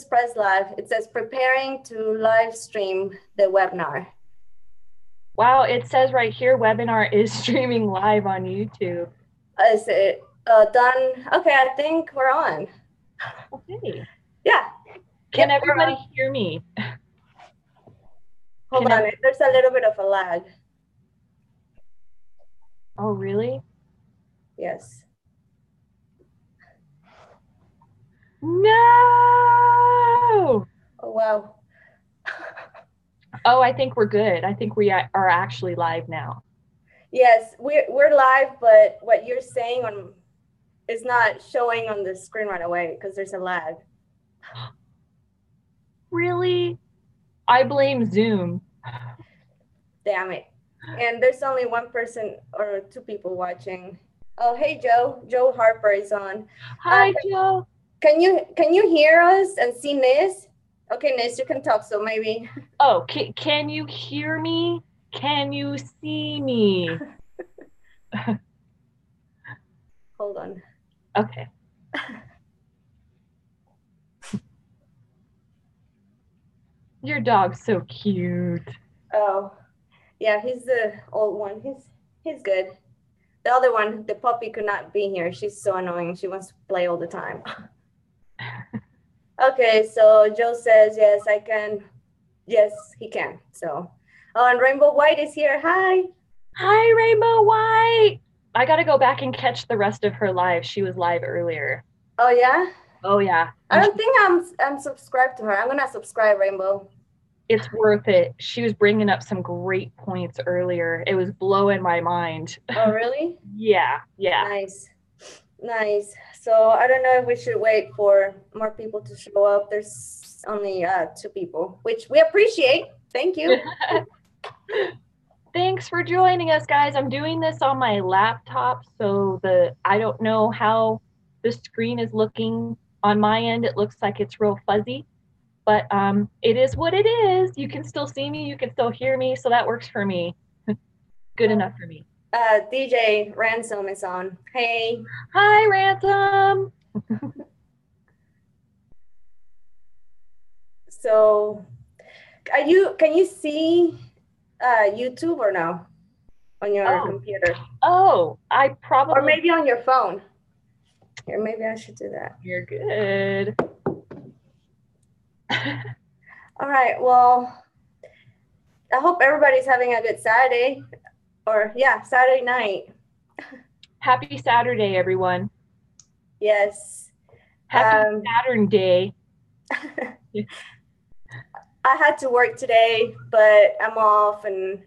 just press live. It says preparing to live stream the webinar. Wow, it says right here, webinar is streaming live on YouTube. Is it done? Okay, I think we're on. Okay. Yeah. Can everybody hear me? Hold on, there's a little bit of a lag. Oh, really? Yes. No! Oh, wow. Oh, I think we're good. I think we are actually live now. Yes, we're live, but what you're saying is not showing on the screen right away because there's a lag. Really? I blame Zoom. Damn it. And there's only one person or two people watching. Oh, hey, Joe. Joe Harper is on. Hi, Joe. Can you hear us and see Nizz? Okay, Nizz, you can talk, so maybe. Oh, can you hear me? Can you see me? Hold on. Okay. Your dog's so cute. Oh, yeah, he's the old one. He's good. The other one, the puppy, could not be here. She's so annoying. She wants to play all the time. Okay, so Joe says, yes, I can. Yes, he can. So, oh, and Rainbow White is here. Hi. Hi, Rainbow White. I got to go back and catch the rest of her live. She was live earlier. Oh, yeah? Oh, yeah. I don't think I'm subscribed to her. I'm going to subscribe, Rainbow. It's worth it. She was bringing up some great points earlier. It was blowing my mind. Oh, really? Yeah. Nice. So I don't know if we should wait for more people to show up. There's only 2 people, which we appreciate. Thank you. Thanks for joining us, guys. I'm doing this on my laptop, so I don't know how the screen is looking on my end. It looks like it's real fuzzy, but it is what it is. You can still see me, you can still hear me, so that works for me. Good enough for me. DJ Ransom is on. Hey. Hi, Ransom. So, can you see YouTube or no on your computer? Oh, I probably. Or maybe on your phone. Here, maybe I should do that. You're good. All right. Well, I hope everybody's having a good Saturday. Or, yeah, Saturday night. Happy Saturday, everyone. Yes. Happy Saturn Day. I had to work today, but I'm off, and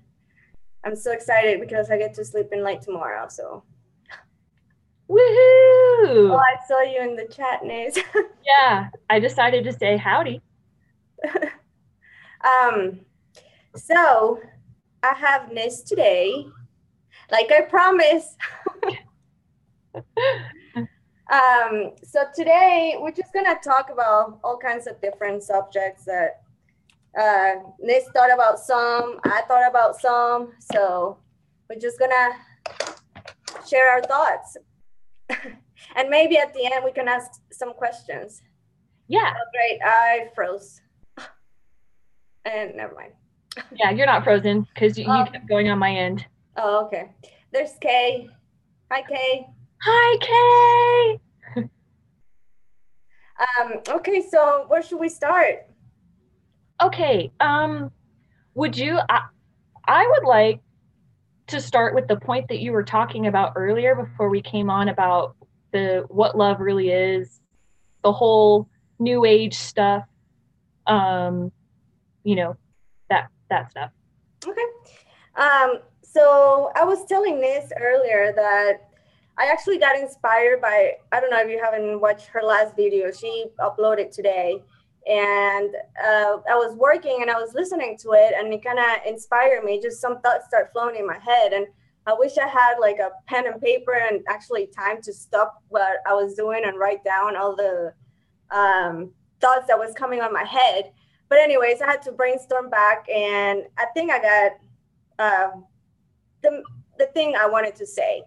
I'm so excited because I get to sleep in late tomorrow. So, woohoo! Oh, I saw you in the chat, Nizz. Yeah, I decided to say howdy. So I have Nizz today, like I promised. So today we're just gonna talk about all kinds of different subjects that Nizz thought about some, I thought about some, so we're just gonna share our thoughts. And maybe at the end we can ask some questions. Yeah. Oh, great, I froze. And never mind. Yeah, you're not frozen because you kept going on my end. Oh, okay. There's Kay. Hi, Kay. Hi, Kay. Okay, so where should we start? Okay, would you, I would like to start with the point that you were talking about earlier before we came on about what love really is, the whole new age stuff, you know, that stuff. Okay. So I was telling Nizz earlier that I actually got inspired by, I don't know if you haven't watched her last video, she uploaded today, and I was working and I was listening to it, and it kind of inspired me. Just some thoughts start flowing in my head, and I wish I had like a pen and paper and actually time to stop what I was doing and write down all the thoughts that was coming on my head. But anyways, I had to brainstorm back, and I think I got the thing I wanted to say.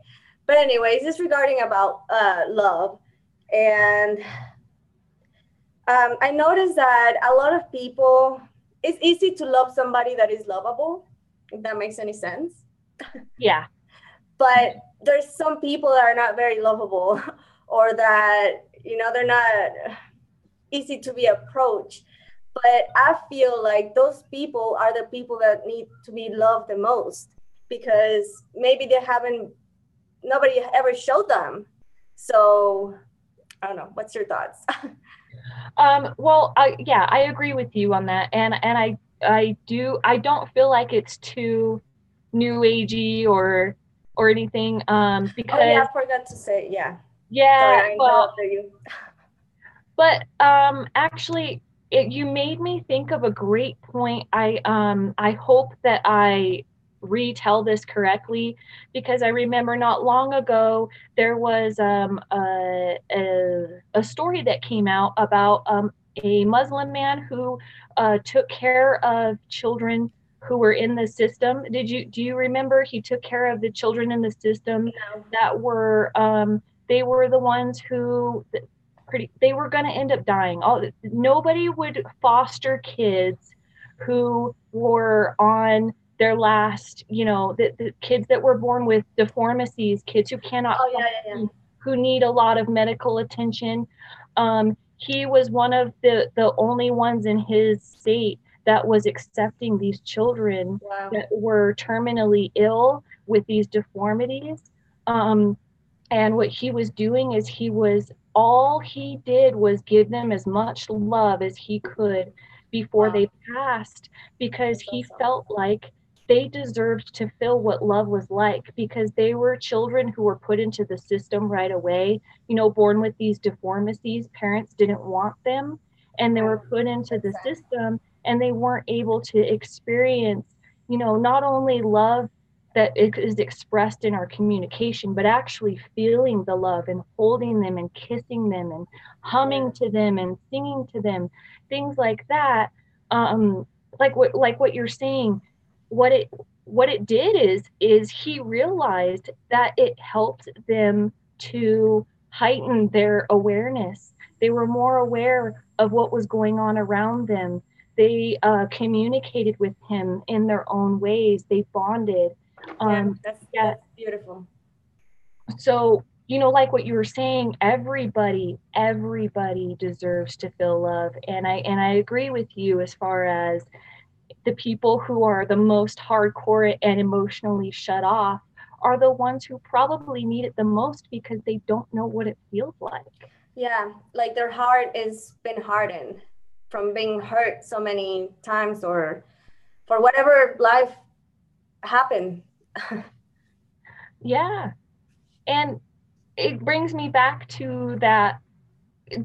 But anyways, it's regarding about love. And I noticed that a lot of people, it's easy to love somebody that is lovable, if that makes any sense. Yeah. But there's some people that are not very lovable or that, they're not easy to be approached. But I feel like those people are the people that need to be loved the most because maybe nobody ever showed them. So I don't know. What's your thoughts? Well, I agree with you on that, and I don't feel like it's too new agey or anything, Oh yeah, because I forgot to say, yeah. Sorry, yeah, I well, interrupted you. but actually, you made me think of a great point. I hope that I retell this correctly, because I remember not long ago there was a story that came out about a Muslim man who took care of children who were in the system. Do you remember he took care of the children in the system No. that were they were the ones who they were going to end up dying. Nobody would foster kids who were on their last, the kids that were born with deformities, kids who cannot Oh yeah, yeah, yeah. function, who need a lot of medical attention. He was one of the only ones in his state that was accepting these children Wow. that were terminally ill with these deformities. Um, and what he was doing is all he did was give them as much love as he could before Wow. they passed, because That's he awesome. felt like they deserved to feel what love was like, because they were children who were put into the system right away, born with these deformities. Parents didn't want them, and they Right. were put into That's the sad. system, and they weren't able to experience, not only love that is expressed in our communication, but actually feeling the love and holding them and kissing them and Yeah. humming to them and singing to them, things like that. Um, like what you're saying, what it did is he realized that it helped them to heighten their awareness. They were more aware of what was going on around them. They communicated with him in their own ways. They bonded. Yeah. um That's yeah, that's beautiful. so like what you were saying, everybody deserves to feel love, and I agree with you as far as the people who are the most hardcore and emotionally shut off are the ones who probably need it the most, because they don't know what it feels like. Yeah. Like their heart is been hardened from being hurt so many times or for whatever life happened. Yeah, and it brings me back to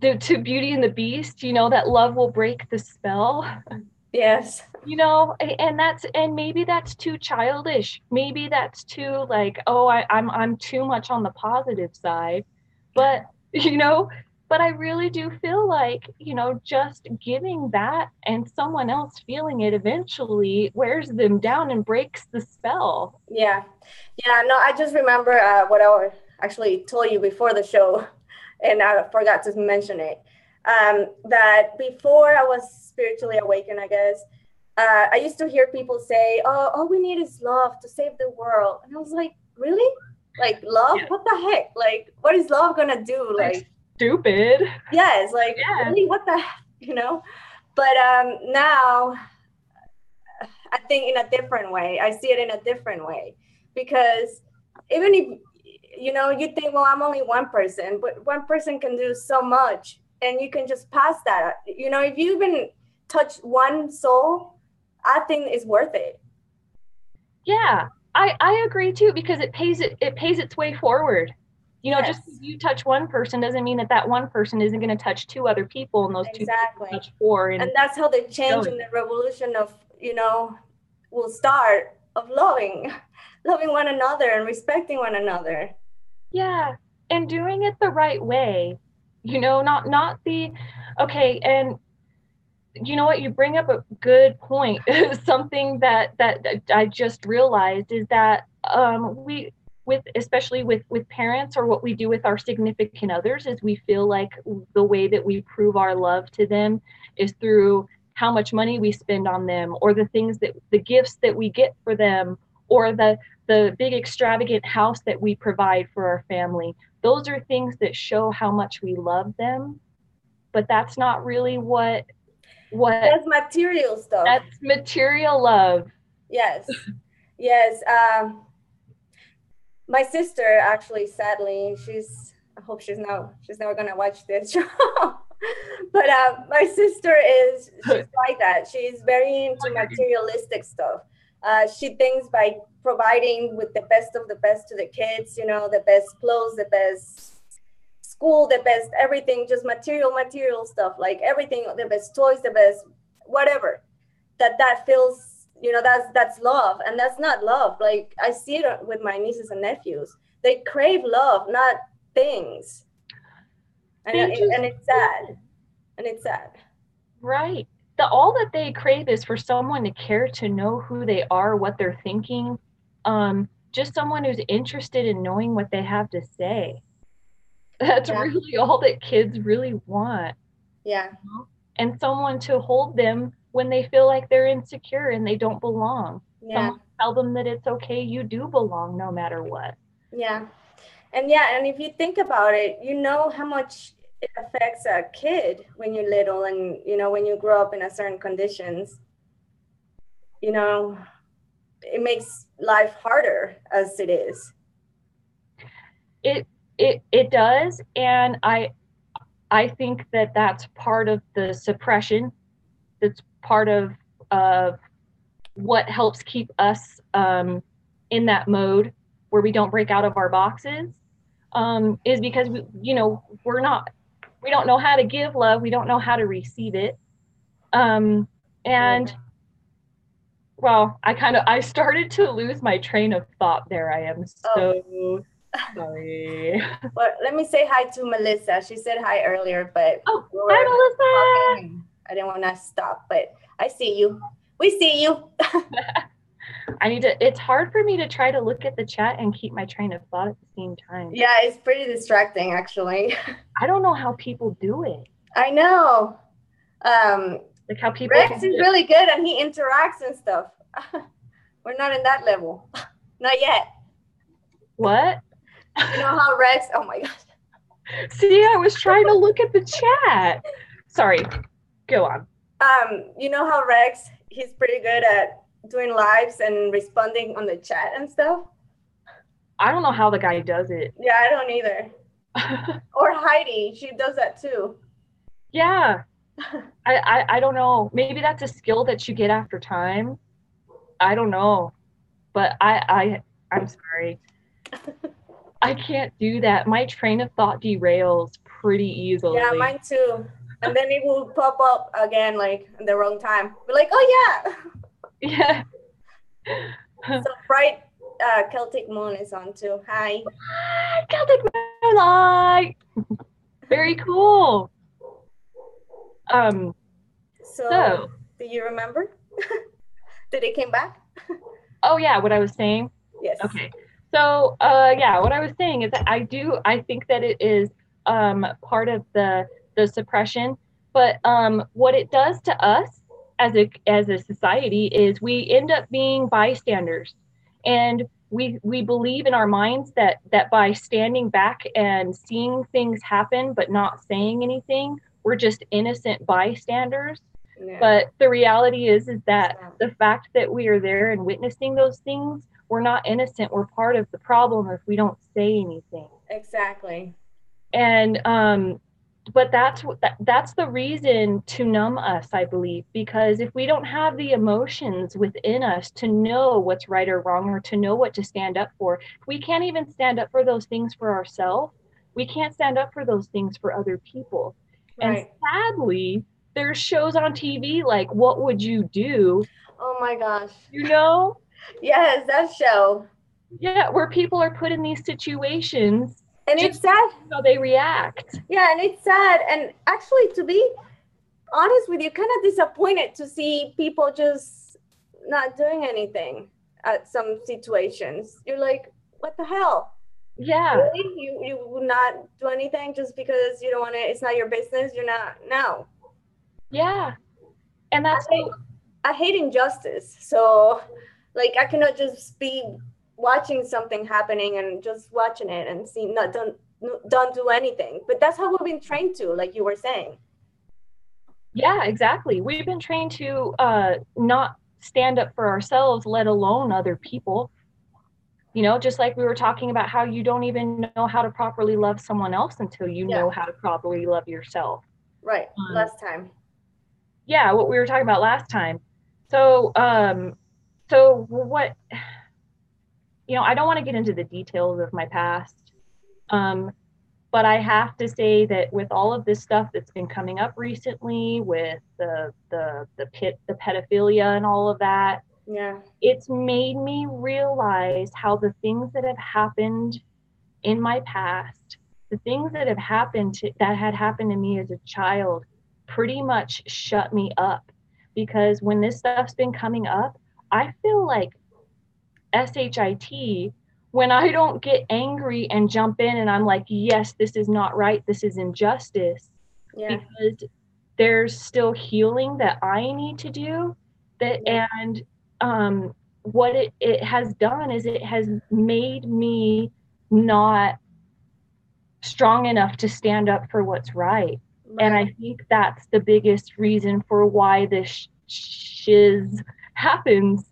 to Beauty and the Beast, that love will break the spell. Yes. And maybe that's too childish, maybe that's too like, oh, I'm too much on the positive side, but you know but I really do feel like, just giving that and someone else feeling it eventually wears them down and breaks the spell. Yeah. Yeah. No, I just remember what I actually told you before the show, and I forgot to mention it. That before I was spiritually awakened, I guess, I used to hear people say, "Oh, all we need is love to save the world," and I was like, "Really? Like love? Yeah, What the heck? Like, what is love gonna do? like Like, stupid. yes, like Yeah. really? What the heck? You know?" But now I think in a different way. I see it in a different way because even if you think, well, I'm only one person, but one person can do so much, and you can just pass that. If you even touch one soul, I think it's worth it. Yeah, I agree too, because it pays its way forward. Just because Yes, you touch one person doesn't mean that that one person isn't going to touch two other people, and those two people exactly. touch four, And and that's how the change going. and the revolution of will start of loving, loving one another and respecting one another. Yeah, and doing it the right way. Not the okay. And you know what? You bring up a good point. Something that I just realized is that especially with parents, or what we do with our significant others, is we feel like the way that we prove our love to them is through how much money we spend on them, or the gifts that we get for them, or the big extravagant house that we provide for our family. Those are things that show how much we love them, but that's not really what That's material stuff. that's material love. Yes. Yes. My sister, actually, sadly, I hope she's never gonna watch this show. But my sister she's like that. She's very into materialistic stuff. She thinks by providing with the best of the best to the kids, the best clothes, the best school, the best everything, just material stuff, like everything, the best toys, the best whatever, that feels, that's love. And that's not love. Like, I see it with my nieces and nephews. They crave love, not things. And it's sad. And it's sad. Right. All that they crave is for someone to care, to know who they are, what they're thinking. Just someone who's interested in knowing what they have to say. That's really all that kids really want. Yeah. And someone to hold them when they feel like they're insecure and they don't belong. Yeah. Someone tell them that it's okay, you do belong no matter what. Yeah. And if you think about it, how much it affects a kid when you're little, and when you grow up in a certain conditions, it makes life harder as it is. It does, and I think that that's part of the suppression. That's part of what helps keep us in that mode where we don't break out of our boxes, is because we don't know how to give love. We don't know how to receive it. And well, I started to lose my train of thought there. I am so sorry. Well, let me say hi to Melissa. She said hi earlier, but hi, Melissa. I didn't want to stop, but I see you. We see you. It's hard for me to try to look at the chat and keep my train of thought at the same time. Yeah, it's pretty distracting, actually. I don't know how people do it. I know. Like how people. Rex is really good, and he interacts and stuff. We're not in that level. Not yet. What? You know how Rex, oh my gosh. See, I was trying to look at the chat. Sorry, go on. You know how Rex, he's pretty good at doing lives and responding on the chat and stuff? I don't know how the guy does it. Yeah, I don't either. Or Heidi, she does that too. Yeah. I don't know. Maybe that's a skill that you get after time. I don't know. But I'm sorry. I can't do that. My train of thought derails pretty easily. Yeah, mine too. And then it will pop up again, like in the wrong time. We're like, oh yeah. So bright Celtic Moon is on too. Hi. Celtic Moonlight. Very cool. So do you remember? Did it came back? Oh yeah, what I was saying? Yes. Okay. So what I was saying is that I think that it is part of the suppression, but what it does to us as a society is we end up being bystanders, and we believe in our minds that by standing back and seeing things happen but not saying anything, we're just innocent bystanders. Yeah. But the reality is that the fact that we are there and witnessing those things, we're not innocent. We're part of the problem if we don't say anything. Exactly. And but that's the reason to numb us, I believe, because if we don't have the emotions within us to know what's right or wrong, or to know what to stand up for, we can't even stand up for those things for ourselves. We can't stand up for those things for other people. Right. And sadly, there's shows on TV like What Would You Do? Oh my gosh. You know? Yes, that show. Yeah, where people are put in these situations. And it's sad how they react. Yeah, and it's sad. And actually, to be honest with you, kind of disappointed to see people just not doing anything at some situations. You're like, what the hell? Yeah. Really? You would not do anything just because you don't want to, it's not your business. You're not, no. Yeah. And I that's hate, so, I hate injustice. So like I cannot just be watching something happening and just watching it and see not don't do anything. But that's how we've been trained to, like you were saying. yeah, exactly. We've been trained to not stand up for ourselves, let alone other people. You know, just like we were talking about how you don't even know how to properly love someone else until you Yeah, know how to properly love yourself. right. Um, Last time. yeah, what we were talking about last time. So, so what, you know, I don't want to get into the details of my past. Um, but I have to say that with all of this stuff that's been coming up recently with the pedophilia and all of that, Yeah. it's made me realize how the things that have happened in my past, the things that that had happened to me as a child, pretty much shut me up. Because when this stuff's been coming up, I feel like SHIT when I don't get angry and jump in and I'm like, yes, this is not right. This is injustice. Yeah. Because there's still healing that I need to do. That Yeah. and what it has done is it has made me not strong enough to stand up for what's right. And Right. I think that's the biggest reason for why this shiz happens,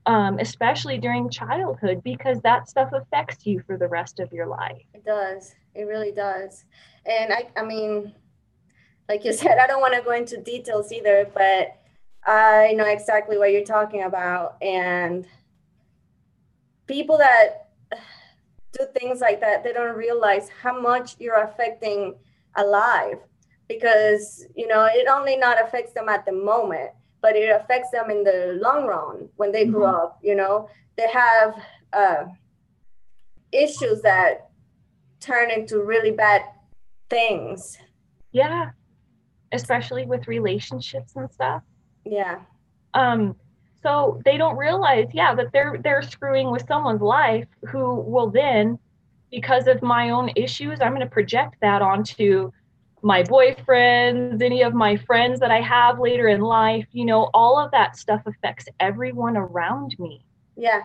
especially during childhood, because that stuff affects you for the rest of your life. It does. It really does. And I mean, like you said, I don't want to go into details either, but I know exactly what you're talking about. And people that do things like that, they don't realize how much you're affecting a life because, you know, it only not affects them at the moment, but it affects them in the long run when they grow Mm-hmm. up, you know, they have uh, issues that turn into really bad things. Yeah, especially with relationships and stuff. Yeah. Um, so they don't realize, yeah, that they're screwing with someone's life who will then, because of my own issues, I'm going to project that onto my boyfriends, any of my friends that I have later in life. You know, all of that stuff affects everyone around me. Yeah.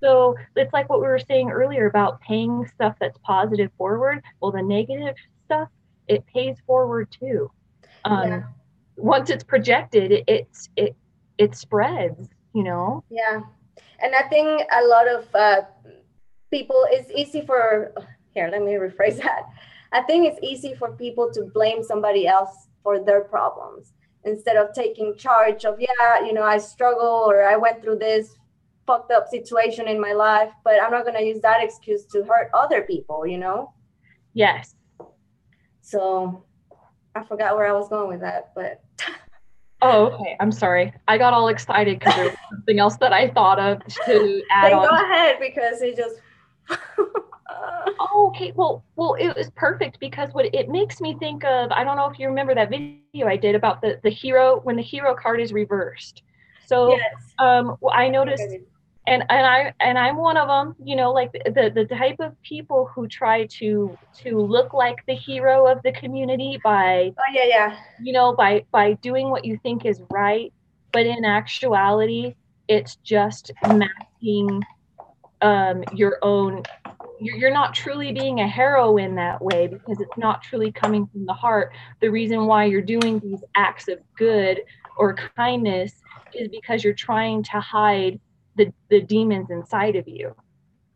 So it's like what we were saying earlier about paying stuff that's positive forward. Well, the negative stuff, it pays forward too. Yeah. Um, Once it's projected, it spreads, you know? Yeah. And I think a lot of people, it's easy for, here, let me rephrase that. I think it's easy for people to blame somebody else for their problems instead of taking charge of, yeah, you know, I struggle or I went through this fucked up situation in my life, but I'm not going to use that excuse to hurt other people, you know? Yes. So I forgot where I was going with that, but Oh, okay. I'm sorry. I got all excited because there was something else that I thought of to add then on. go ahead because it just. Oh, okay. Well, it was perfect because what it makes me think of, I don't know if you remember that video I did about the hero when the hero card is reversed. So, Yes, well, I I think I noticed, did. and I'm one of them. You know, like the type of people who try to look like the hero of the community by, Oh, yeah, yeah. you know, by doing what you think is right, but in actuality, it's just masking your own. You're not truly being a hero in that way because it's not truly coming from the heart. The reason why you're doing these acts of good or kindness is because you're trying to hide the demons inside of you.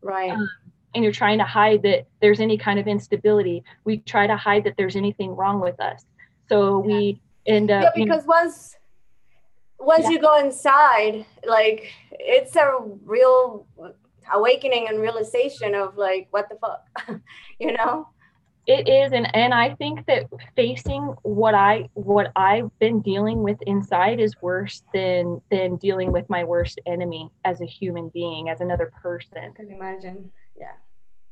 Right. Um, and you're trying to hide that there's any kind of instability. We try to hide that there's anything wrong with us. So we end Yeah, up, you know, because once yeah, you go inside, like it's a real awakening and realization of like what the fuck, you know? it is, and I think that facing what I've been dealing with inside is worse than dealing with my worst enemy as a human being, as another I person. can imagine. Yeah.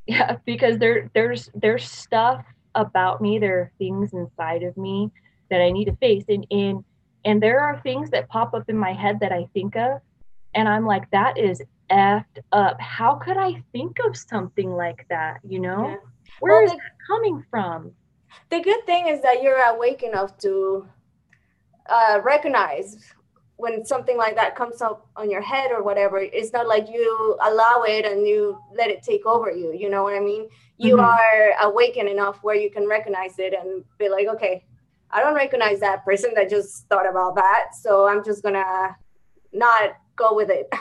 Yeah, because there's stuff about me, there are things inside of me that I need to face, and there are things that pop up in my head that I think of, and I'm like, that is effed up. How could I think of something like that, you know? Yeah. Where Well, is that coming from? the good thing is that you're awake enough to recognize when something like that comes up on your head or whatever. It's not like you allow it and you let it take over you. You know what I mean? You Mhm. are awakened enough where you can recognize it and be like, okay, I don't recognize that person that just thought about that. So I'm just going to not go with it.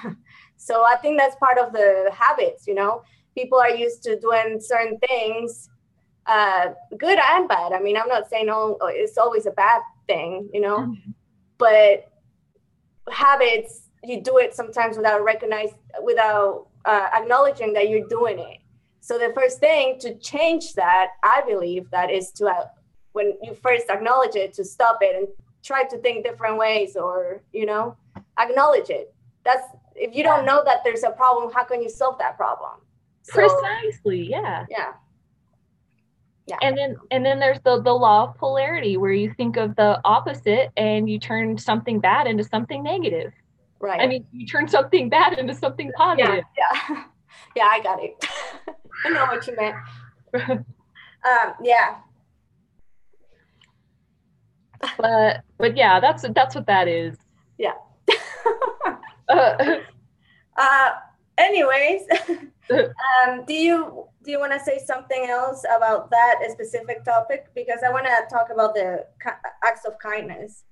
So I think that's part of the habits, you know? People are used to doing certain things, good and bad. I mean, I'm not saying it's always a bad thing, you know? Mhm. But habits, you do it sometimes without acknowledging that you're doing it. So the first thing to change that, I believe, that is to when you first acknowledge it, to stop it and try to think different ways, or acknowledge it. That's, if you don't know that there's a problem, how can you solve that problem? So Precisely, yeah. yeah. Yeah. And then there's the law of polarity, where you think of the opposite and you turn something bad into something negative. Right. I mean, you turn something bad into something positive. Yeah. Yeah, I got it. I know what you meant. Yeah. But yeah, that's what that is. Yeah. Uh, Anyways, do you want to say something else about that specific topic? Because I want to talk about the acts of kindness,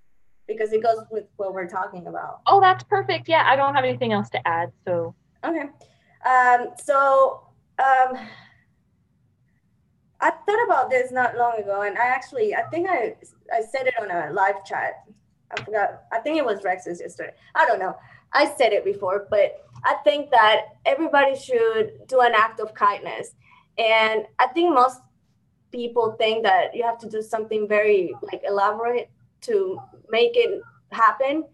because it goes with what we're talking about. oh, that's perfect. Yeah, I don't have anything else to add. So Okay. So I thought about this not long ago, and I think I said it on a live chat. I forgot. I think it was Rex's yesterday. I don't know. I said it before, but I think that everybody should do an act of kindness. And I think most people think that you have to do something very like elaborate to make it happen.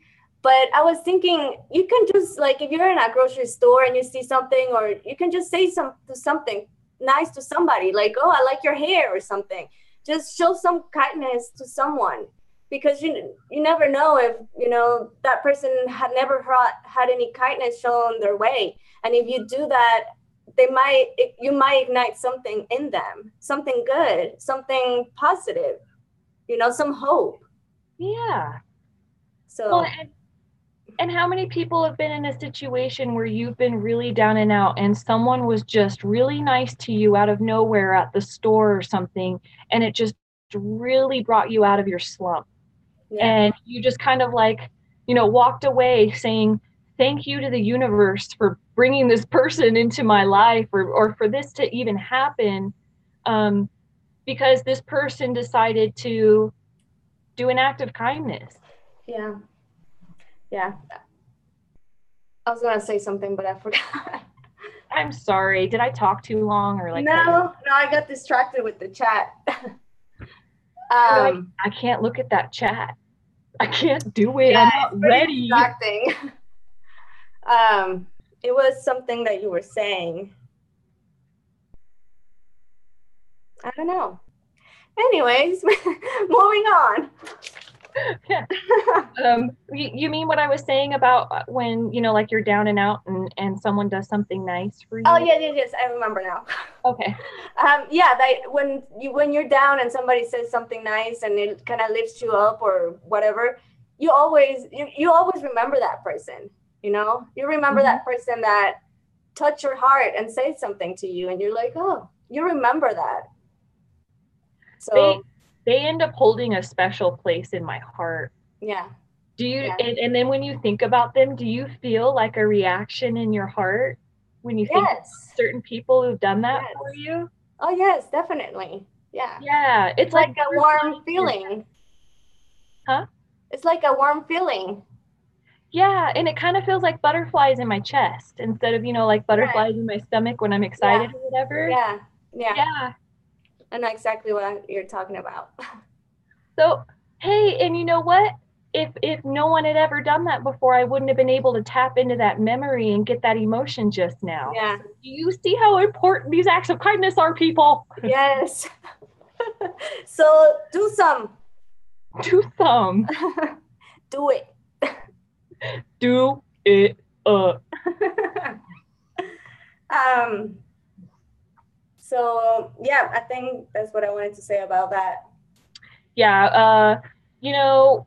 But I was thinking, you can just, like, if you're in a grocery store and you see something, or you can just say something nice to somebody, like, oh, I like your hair or something. Just show some kindness to someone, because you never know if that person had never had any kindness shown their way. And if you do that, you might ignite something in them, something good, something positive, some hope. yeah. Well, So and how many people have been in a situation where you've been really down and out and someone was just really nice to you out of nowhere at the store or something, and it just really brought you out of your slump? yeah. And you just kind of like, walked away saying, thank you to the universe for bringing this person into my life, or for this to even happen, because this person decided to do an act of kindness. Yeah. Yeah. I was gonna say something, but I forgot. I'm sorry. Did I talk too long or like cut you? No, I got distracted with the chat. I can't look at that chat. I can't do it. Yeah, I'm it's not pretty ready. distracting. It was something that you were saying. I don't know. Anyways, moving on. Yeah. You mean what I was saying about when, like you're down and out and someone does something nice for you? Oh, yeah, yes, I remember now. Okay. Yeah, when you're down and somebody says something nice and it kind of lifts you up or whatever, you always remember that person. You remember Mhm. that person that touched your heart and said something to you, and you're like, oh, you remember that. They So they end up holding a special place in my heart. yeah, Do you yeah, and then when you think about them, do you feel like a reaction in your heart when you think about yes, certain people who've done that yes. for you? Oh yes, definitely. Yeah, Yeah, it's it's like like a butterflies warm in your feeling. huh? It's like a warm feeling. Yeah, and it kind of feels like butterflies in my chest instead of, like Right. butterflies in my stomach when I'm Yeah, excited or whatever. yeah, yeah. Yeah. I know exactly what you're talking about. So, hey, and you know what? If no one had ever done that before, I wouldn't have been able to tap into that memory and get that emotion just now. Yeah. So do you see how important these acts of kindness are, people? Yes. So do some. Do some. Do it. Do it up. Um, so yeah, I think that's what I wanted to say about that. Yeah, you know,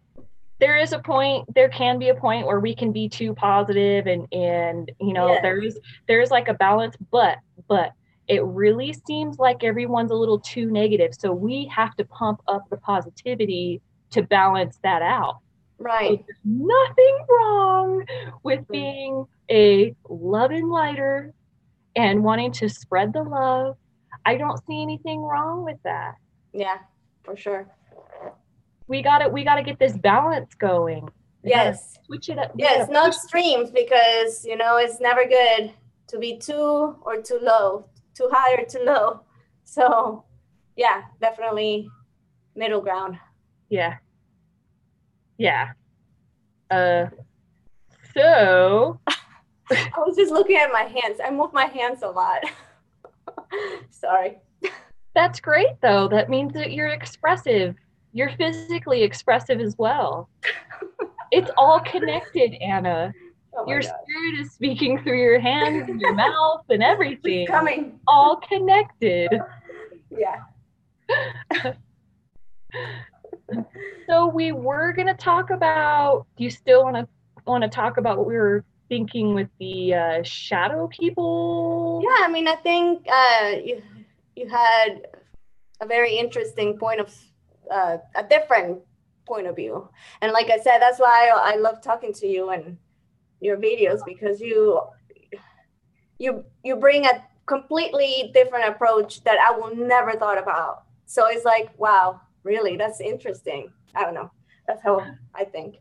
there can be a point where we can be too positive and you know, Yes. there's like a balance, but it really seems like everyone's a little too negative. So we have to pump up the positivity to balance that out. So Right. there's nothing wrong with Mm. being a loving lighter and wanting to spread the love. I don't see anything wrong with that. Yeah, for sure. We gotta get this balance going. We gotta Yes. switch it up. We Yes, gotta no push. extremes because it's never good to be too or too low, too high or too low. So yeah, definitely middle ground. Yeah, yeah. Uh, so I was just looking at my hands. I move my hands a lot. Sorry. that's great though. That means that you're expressive. You're physically expressive as well. It's all connected, Anna. Oh my Your God. spirit is speaking through your hands and your mouth and She's everything. coming. All connected. Yeah. So we were gonna talk about. Do you still want to talk about what we were thinking with the shadow people? Yeah, I mean, I think you had a very interesting point of a different point of view, and like I said, that's why I love talking to you and your videos because you bring a completely different approach that I will never thought about. So it's like, wow, really, that's interesting. I don't know. That's how I think.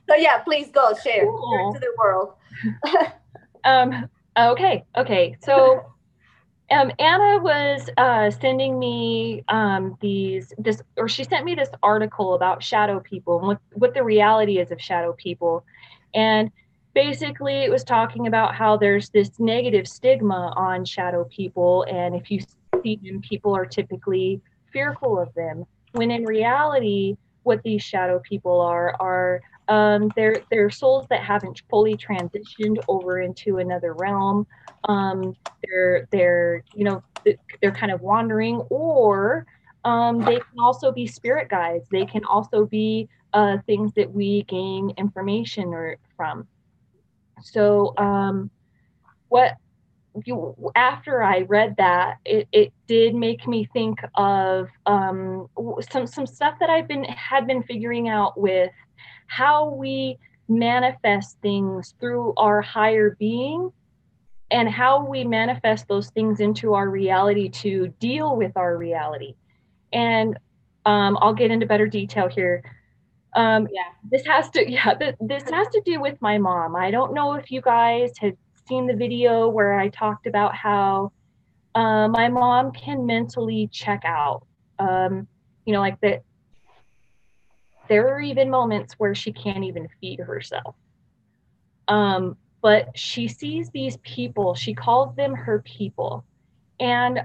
So yeah, please go share to Cool. the world. Okay. So Anna was sending me she sent me this article about shadow people and what the reality is of shadow people. And basically, it was talking about how there's this negative stigma on shadow people. And if you see them, people are typically fearful of them. When in reality, what these shadow people are they're souls that haven't fully transitioned over into another realm. They're they're kind of wandering, or they can also be spirit guides. They can also be things that we gain information or from. So what you after I read that, it did make me think of some stuff that had been figuring out with how we manifest things through our higher being and how we manifest those things into our reality to deal with our reality. And I'll get into better detail here. Yeah. This has to do with my mom. I don't know if you guys have seen the video where I talked about how my mom can mentally check out. Like that. There are even moments where she can't even feed herself. But she sees these people. She calls them her people. And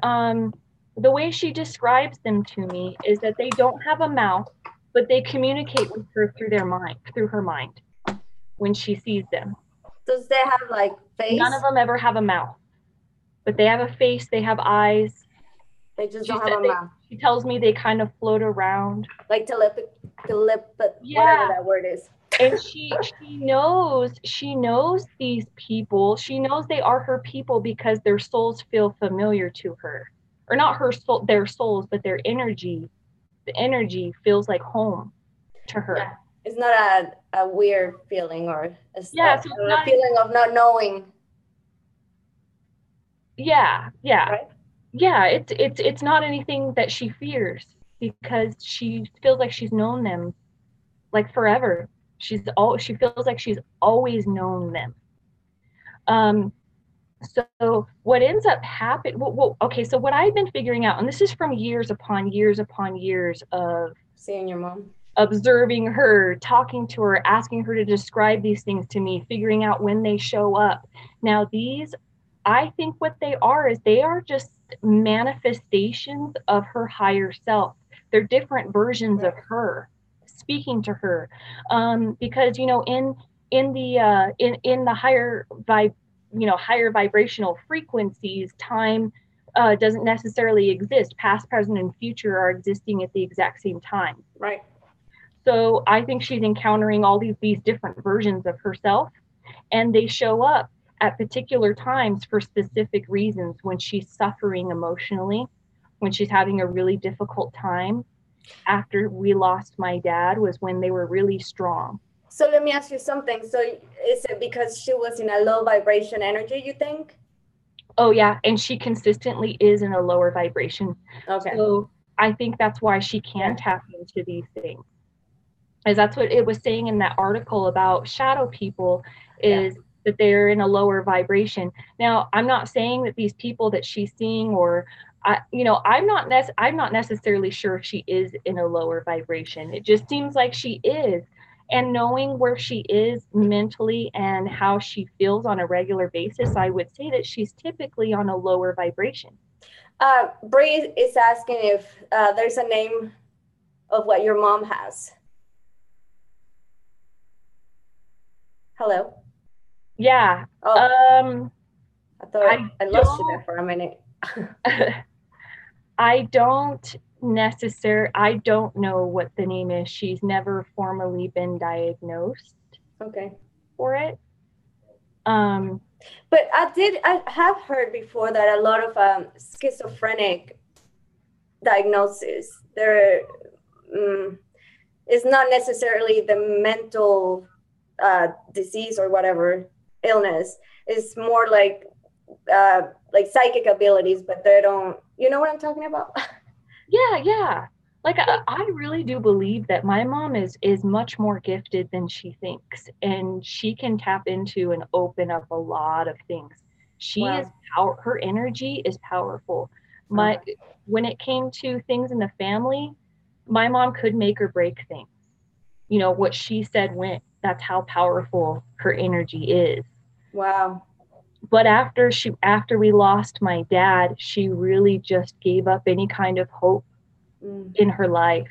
the way she describes them to me is that they don't have a mouth, but they communicate with her through her mind when she sees them. Does they have like None of face? them ever have a mouth, but they have a face, they have eyes. They just She don't have said a mouth. she tells me they kind of float around. Like whatever Yeah. that word is. And she knows these people. She knows they are her people because their souls feel familiar to her. Or not her soul, their souls, but their energy. The energy feels like home to her. Yeah. It's not a weird feeling or Yeah, so it's a not. feeling of not knowing, Yeah, yeah, right? yeah. It's not anything that she fears because she feels like she's known them like forever. She feels like she's always known them. Um, so what ends up happening? Okay. So what I've been figuring out, and this is from years upon years upon years of Seeing your mom. observing her, talking to her, asking her to describe these things to me, figuring out when they show up. Now, I think what they are is they are just manifestations of her higher self. They're different versions of her speaking to her, because in the higher higher vibrational frequencies, time doesn't necessarily exist. Past, present, and future are existing at the exact same time. Right. So I think she's encountering all these different versions of herself, and they show up at particular times for specific reasons. When she's suffering emotionally, when she's having a really difficult time. After we lost my dad was when they were really strong. So let me ask you something. So is it because she was in a low vibration energy, you think? Oh yeah, and she consistently is in a lower vibration. Okay. So I think that's why she can tap into these things. As that's what it was saying in that article about shadow people, is that they're in a lower vibration. Now, I'm not saying that these people that she's seeing, or I'm not necessarily sure if she is in a lower vibration. It just seems like she is. And knowing where she is mentally and how she feels on a regular basis, I would say that she's typically on a lower vibration. Bree is asking if there's a name of what your mom has. Hello? Yeah. Oh. I thought I lost you there for a minute. I don't know what the name is. She's never formally been diagnosed. Okay. For it. But I have heard before that a lot of schizophrenic diagnosis, there is not necessarily the mental disease or whatever illness. It's more like psychic abilities, but they don't, you know what I'm talking about? Yeah. Like I really do believe that my mom is much more gifted than she thinks, and she can tap into and open up a lot of things. She is her energy is powerful. When it came to things in the family, my mom could make or break things. What she said went. That's how powerful her energy is. Wow. But after we lost my dad, she really just gave up any kind of hope in her life.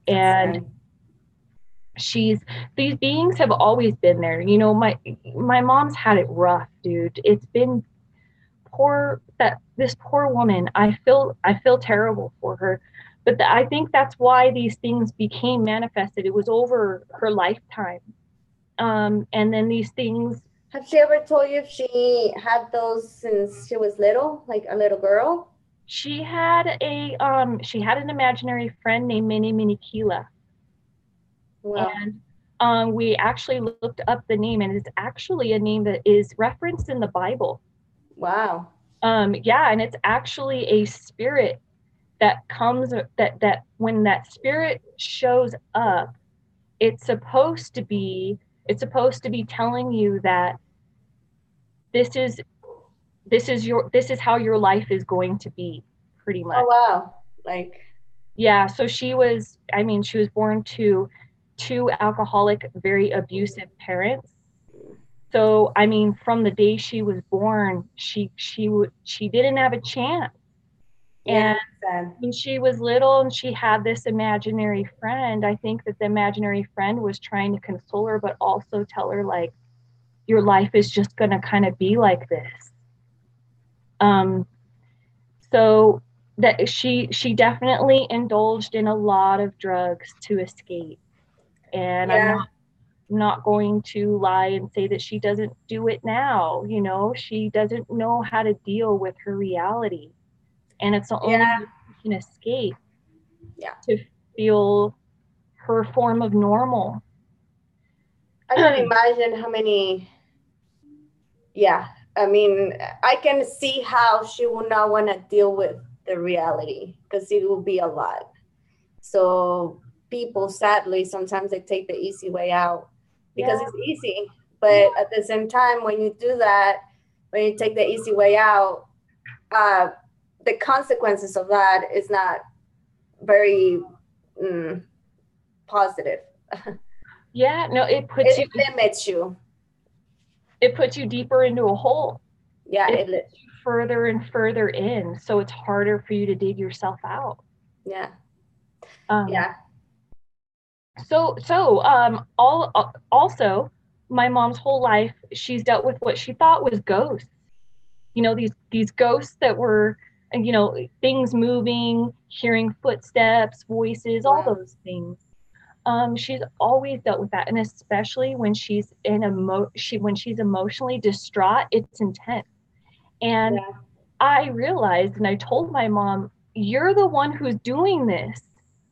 And these beings have always been there. My mom's had it rough, dude. It's been this poor woman. I feel terrible for her. But I think that's why these things became manifested. It was over her lifetime. And then these things. Have she ever told you if she had those since she was little, like a little girl? She had an imaginary friend named Minnie Kila. Wow. And we actually looked up the name, and it's actually a name that is referenced in the Bible. Wow. Yeah, and it's actually a spirit that comes that when that spirit shows up, it's supposed to be telling you that this is how your life is going to be, pretty much. Oh wow. So she was born to two alcoholic, very abusive parents. So from the day she was born, she didn't have a chance. And when she was little and she had this imaginary friend, I think that the imaginary friend was trying to console her, but also tell her, like, your life is just going to kind of be like this. So that she definitely indulged in a lot of drugs to escape. And I'm not going to lie and say that she doesn't do it now. She doesn't know how to deal with her reality. And it's the only way she can escape to feel her form of normal. I can imagine how many. I can see how she will not want to deal with the reality, because it will be a lot. So people, sadly, sometimes they take the easy way out because it's easy. But at the same time, when you do that, when you take the easy way out, the consequences of that is not very positive. It limits you. It puts you deeper into a hole. It puts you further and further in, so it's harder for you to dig yourself out. So also, my mom's whole life, she's dealt with what she thought was ghosts. These ghosts that were, things moving, hearing footsteps, voices, all Wow. those things. She's always dealt with that, and especially when she's when she's emotionally distraught, it's intense. And Yeah. I realized, and I told my mom, "You're the one who's doing this.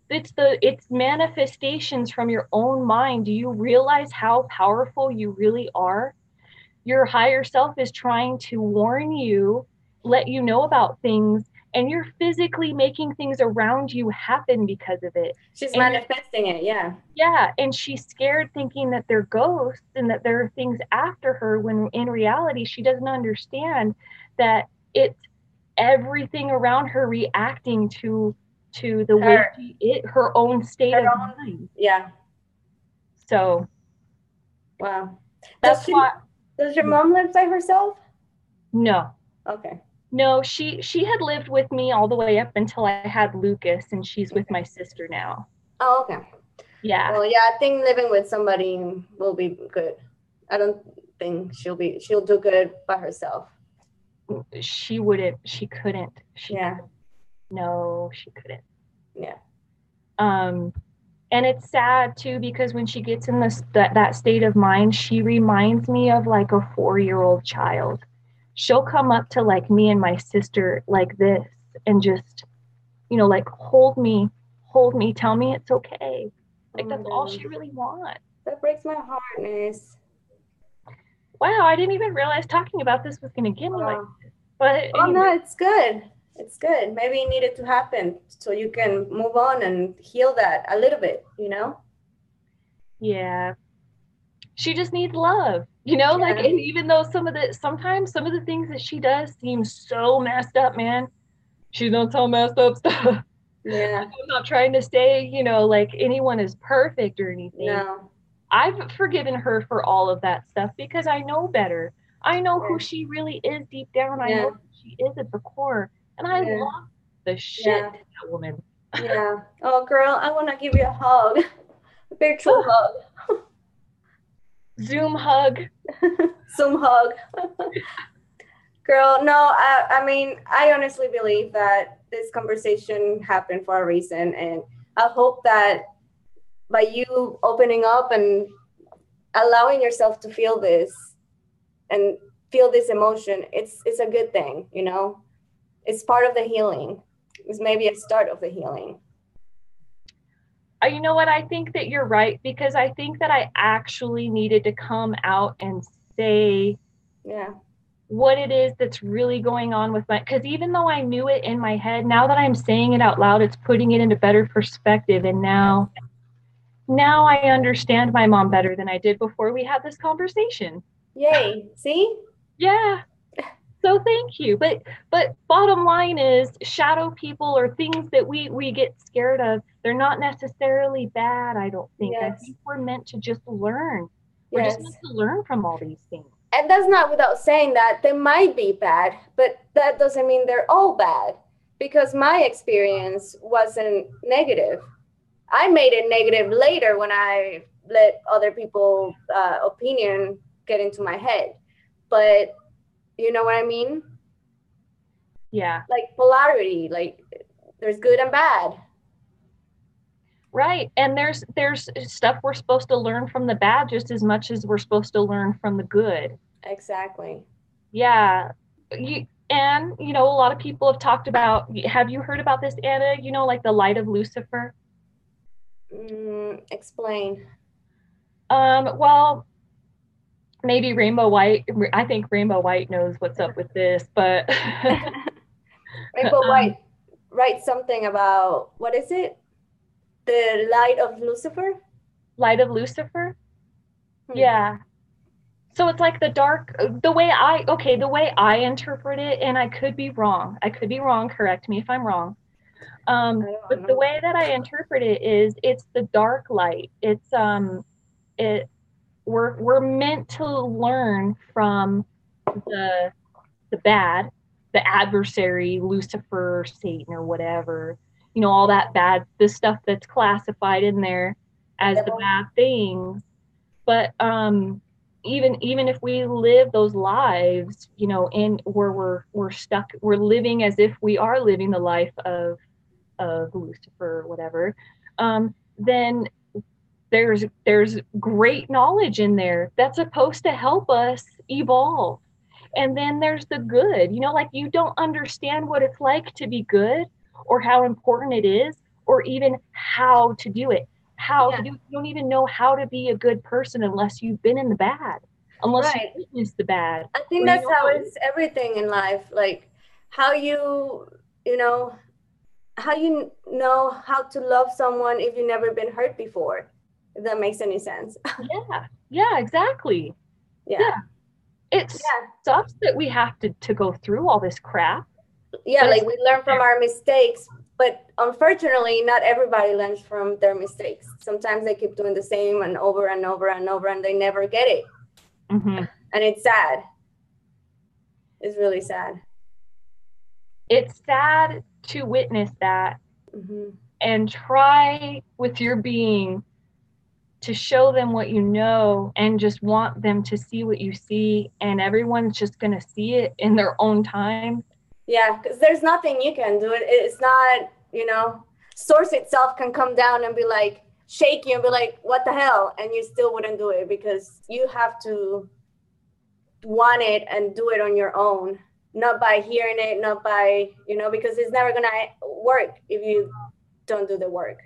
It's manifestations from your own mind. Do you realize how powerful you really are? Your higher self is trying to warn you, let you know about things, and you're physically making things around you happen because of it. She's And you're, manifesting it. Yeah. yeah, and she's scared thinking that they're ghosts and that there are things after her when in reality she doesn't understand that it's everything around her reacting to the way Her. her own state Her of own. mind. Yeah. So Wow. Does that's she? why. Does your mom live by herself? No, Okay. no, she had lived with me all the way up until I had Lucas, and she's with Okay. my sister now. Oh, okay. Yeah, Well, yeah, I think living with somebody will be good. I don't think she'll do good by herself. she wouldn't, she couldn't, Yeah. no, she couldn't. Yeah. Um, and it's sad too because when she gets in that state of mind, she reminds me of like a 4-year-old child. She'll come up to like me and my sister like this and just, like hold me, tell me it's okay. Oh Like my that's all God. she really wants. That breaks my heart, Nizz. Wow, I didn't even realize talking about this was going to get me like Wow. this. But Oh no, anyway, it's good. It's good. Maybe it needed to happen so you can move on and heal that a little bit, you know? yeah, she just needs love, like, Yeah. and even though sometimes some of the things that she does seem so messed up, man, she don't tell messed up stuff. Yeah. I'm not trying to say, like anyone is perfect or anything. No. I've forgiven her for all of that stuff because I know better. I know who Yeah. she really is deep down. I know Yeah. who she is at the core. And I Yeah. love the shit Yeah. out of that woman. Yeah. Oh, girl, I want to give you a hug, a virtual hug, Zoom hug. Zoom hug. Girl, no, I mean, I honestly believe that this conversation happened for a reason. And I hope that by you opening up and allowing yourself to feel this and feel this emotion, it's a good thing, you know? It's part of the healing. It's maybe a start of the healing. You know what? I think that you're right because I think that I actually needed to come out and say Yeah. what it is that's really going on with because even though I knew it in my head, now that I'm saying it out loud, it's putting it into better perspective. And now I understand my mom better than I did before we had this conversation. Yay. See? Yeah. So thank you. But bottom line is shadow people or things that we get scared of, they're not necessarily bad, I don't think. I Yes. think we're meant to just learn. We're just Yes. meant to learn from all these things. And that's not without saying that they might be bad, but that doesn't mean they're all bad because my experience wasn't negative. I made it negative later when I let other people's opinion get into my head. But you know what I mean? Yeah. Like polarity, like there's good and bad. Right. And there's stuff we're supposed to learn from the bad just as much as we're supposed to learn from the good. Exactly. Yeah. A lot of people have talked about, have you heard about this, Anna? Like the light of Lucifer? Explain. Well, maybe Rainbow White. I think Rainbow White knows what's up with this, but Rainbow um, White write something about what is it? The light of Lucifer? light of Lucifer. Hmm. Yeah. So it's like the way I interpret it, and I could be wrong. I could be wrong. Correct me if I'm wrong. I don't But the know. way that I interpret it is, it's the dark light. It we're meant to learn from the the bad, the adversary, Lucifer, Satan, or whatever. All that bad, the stuff that's classified in there The as the devil? bad things. But even if we live those lives, you know, in where we're stuck, we're living as if we are living the life of Lucifer or whatever, then there's great knowledge in there that's supposed to help us evolve. And then there's the good, you know, like you don't understand what it's like to be good or how important it is or even how to do it. How to do it. You don't even know how to be a good person unless you've been in the bad, unless you witness the bad. I think that's how it's everything in life. Like how you know, how you know how to love someone if you've never been hurt before, if that makes any sense. Yeah, exactly. Yeah. It sucks that we have to go through all this crap. Yeah, like we learn from our mistakes, but unfortunately, not everybody learns from their mistakes. Sometimes they keep doing the same and over and over and over, and they never get it. Mm-hmm. And it's sad. It's really sad. It's sad to witness that, and try with your being to show them what you know and just want them to see what you see, and everyone's just going to see it in their own time. Yeah, because there's nothing you can do. It's not, you know, source itself can come down and be like, shake you and be like, what the hell? And you still wouldn't do it because you have to want it and do it on your own, not by hearing it, not by, you know, because it's never going to work if you don't do the work.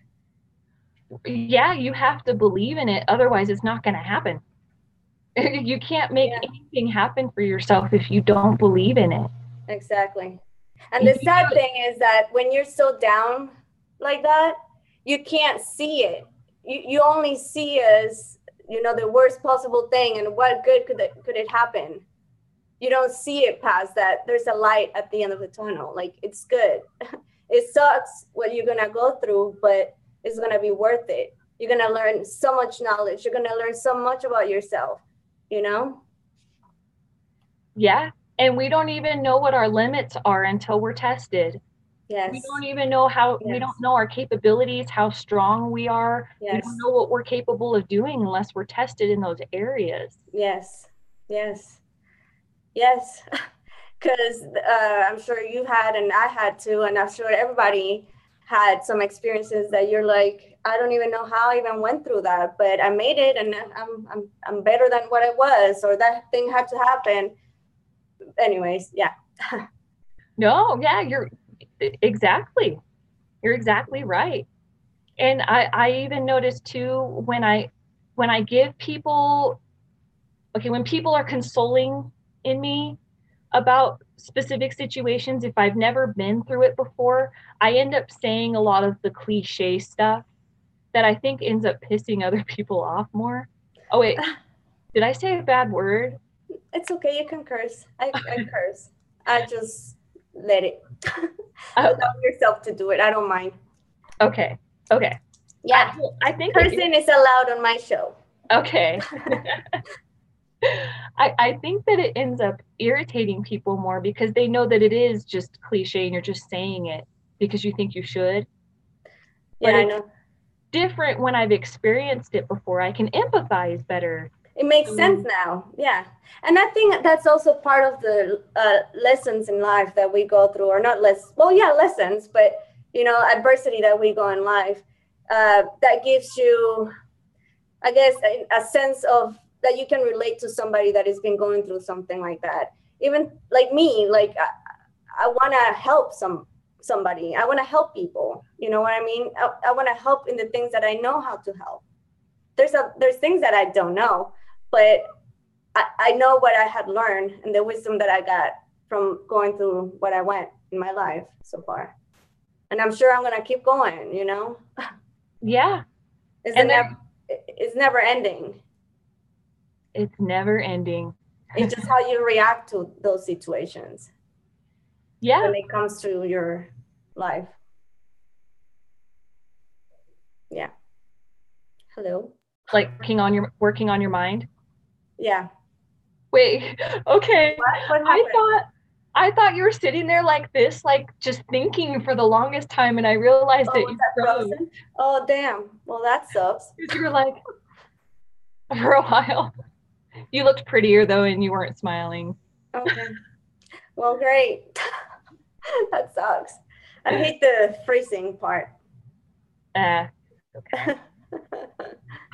Yeah, you have to believe in it. Otherwise, it's not going to happen. You can't make anything happen for yourself if you don't believe in it. Exactly. And the sad thing is that when you're so down like that, you can't see it. You only see as, you know, the worst possible thing and what good could it happen. You don't see it past that. There's a light at the end of the tunnel. Like, it's good. It sucks what you're going to go through, but it's going to be worth it. You're going to learn so much knowledge. You're going to learn so much about yourself, you know? Yeah. And we don't even know what our limits are until we're tested. Yes. We don't even know we don't know our capabilities, how strong we are. Yes. We don't know what we're capable of doing unless we're tested in those areas. Yes. Yes. Yes. Because I'm sure you had, and I had too, and I'm sure everybody had some experiences that you're like, I don't even know how I even went through that, but I made it, and I'm better than what I was, or that thing had to happen. Anyways, yeah. No, yeah, you're exactly right. And I even noticed too when I give people, when people are consoling in me about specific situations, if I've never been through it before, I end up saying a lot of the cliche stuff that I think ends up pissing other people off more. Oh wait, did I say a bad word? It's okay, you can curse. I curse. I just let it. Allow yourself to do it. I don't mind. Okay. Yeah, I think cursing is allowed on my show. Okay. I think that it ends up irritating people more because they know that it is just cliche and you're just saying it because you think you should. Yeah, I know. Different when I've experienced it before. I can empathize better. It makes sense now. Yeah. And I think that's also part of the lessons in life that we go through, or not lessons, but, you know, adversity that we go in life that gives you, I guess, a sense of that you can relate to somebody that has been going through something like that. Even like me, like I want to help somebody. I want to help people. You know what I mean? I want to help in the things that I know how to help. There's things that I don't know, but I know what I had learned and the wisdom that I got from going through what I went in my life so far. And I'm sure I'm going to keep going, you know? Yeah. It's never ending. It's never ending. It's just how you react to those situations. Yeah. When it comes to your life. Yeah. Hello. Like working on your mind? Yeah. Wait, okay. What happened? I thought you were sitting there like this, like just thinking for the longest time, and I realized that you froze. Oh, damn. Well, that sucks. You were like, for a while. You looked prettier though, and you weren't smiling. Okay. Well, great. That sucks. I hate the freezing part. Okay.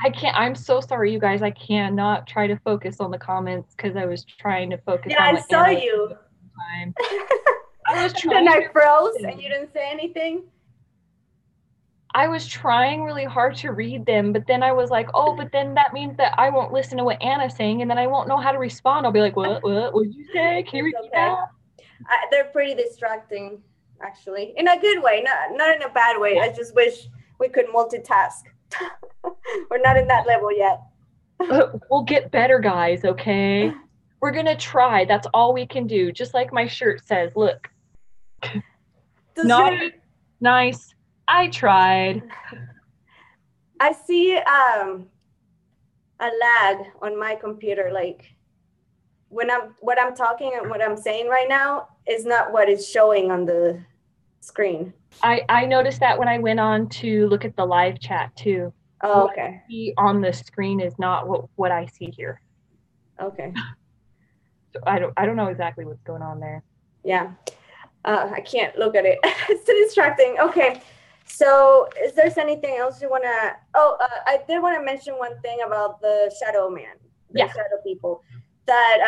I can't. I'm so sorry, you guys. I cannot try to focus on the comments because I was trying to focus Yeah, on I what saw Anna was you. doing at the time. I was And then trying. I froze, and you didn't say anything. I was trying really hard to read them, but then I was like, oh, but then that means that I won't listen to what Anna's saying, and then I won't know how to respond. I'll be like, what did you say? Can you repeat that? They're pretty distracting, actually, in a good way, not in a bad way. I just wish we could multitask. We're not in that level yet. We'll get better, guys, okay? We're going to try. That's all we can do. Just like my shirt says, look. Not nice. I tried. I see a lag on my computer. Like what I'm talking and what I'm saying right now is not what is showing on the screen. I noticed that when I went on to look at the live chat too. Oh, okay. What I see on the screen is not what I see here. Okay. So I don't know exactly what's going on there. Yeah. I can't look at it. It's too distracting. Okay. So is there anything else you want to, I did want to mention one thing about the shadow man, the shadow people that,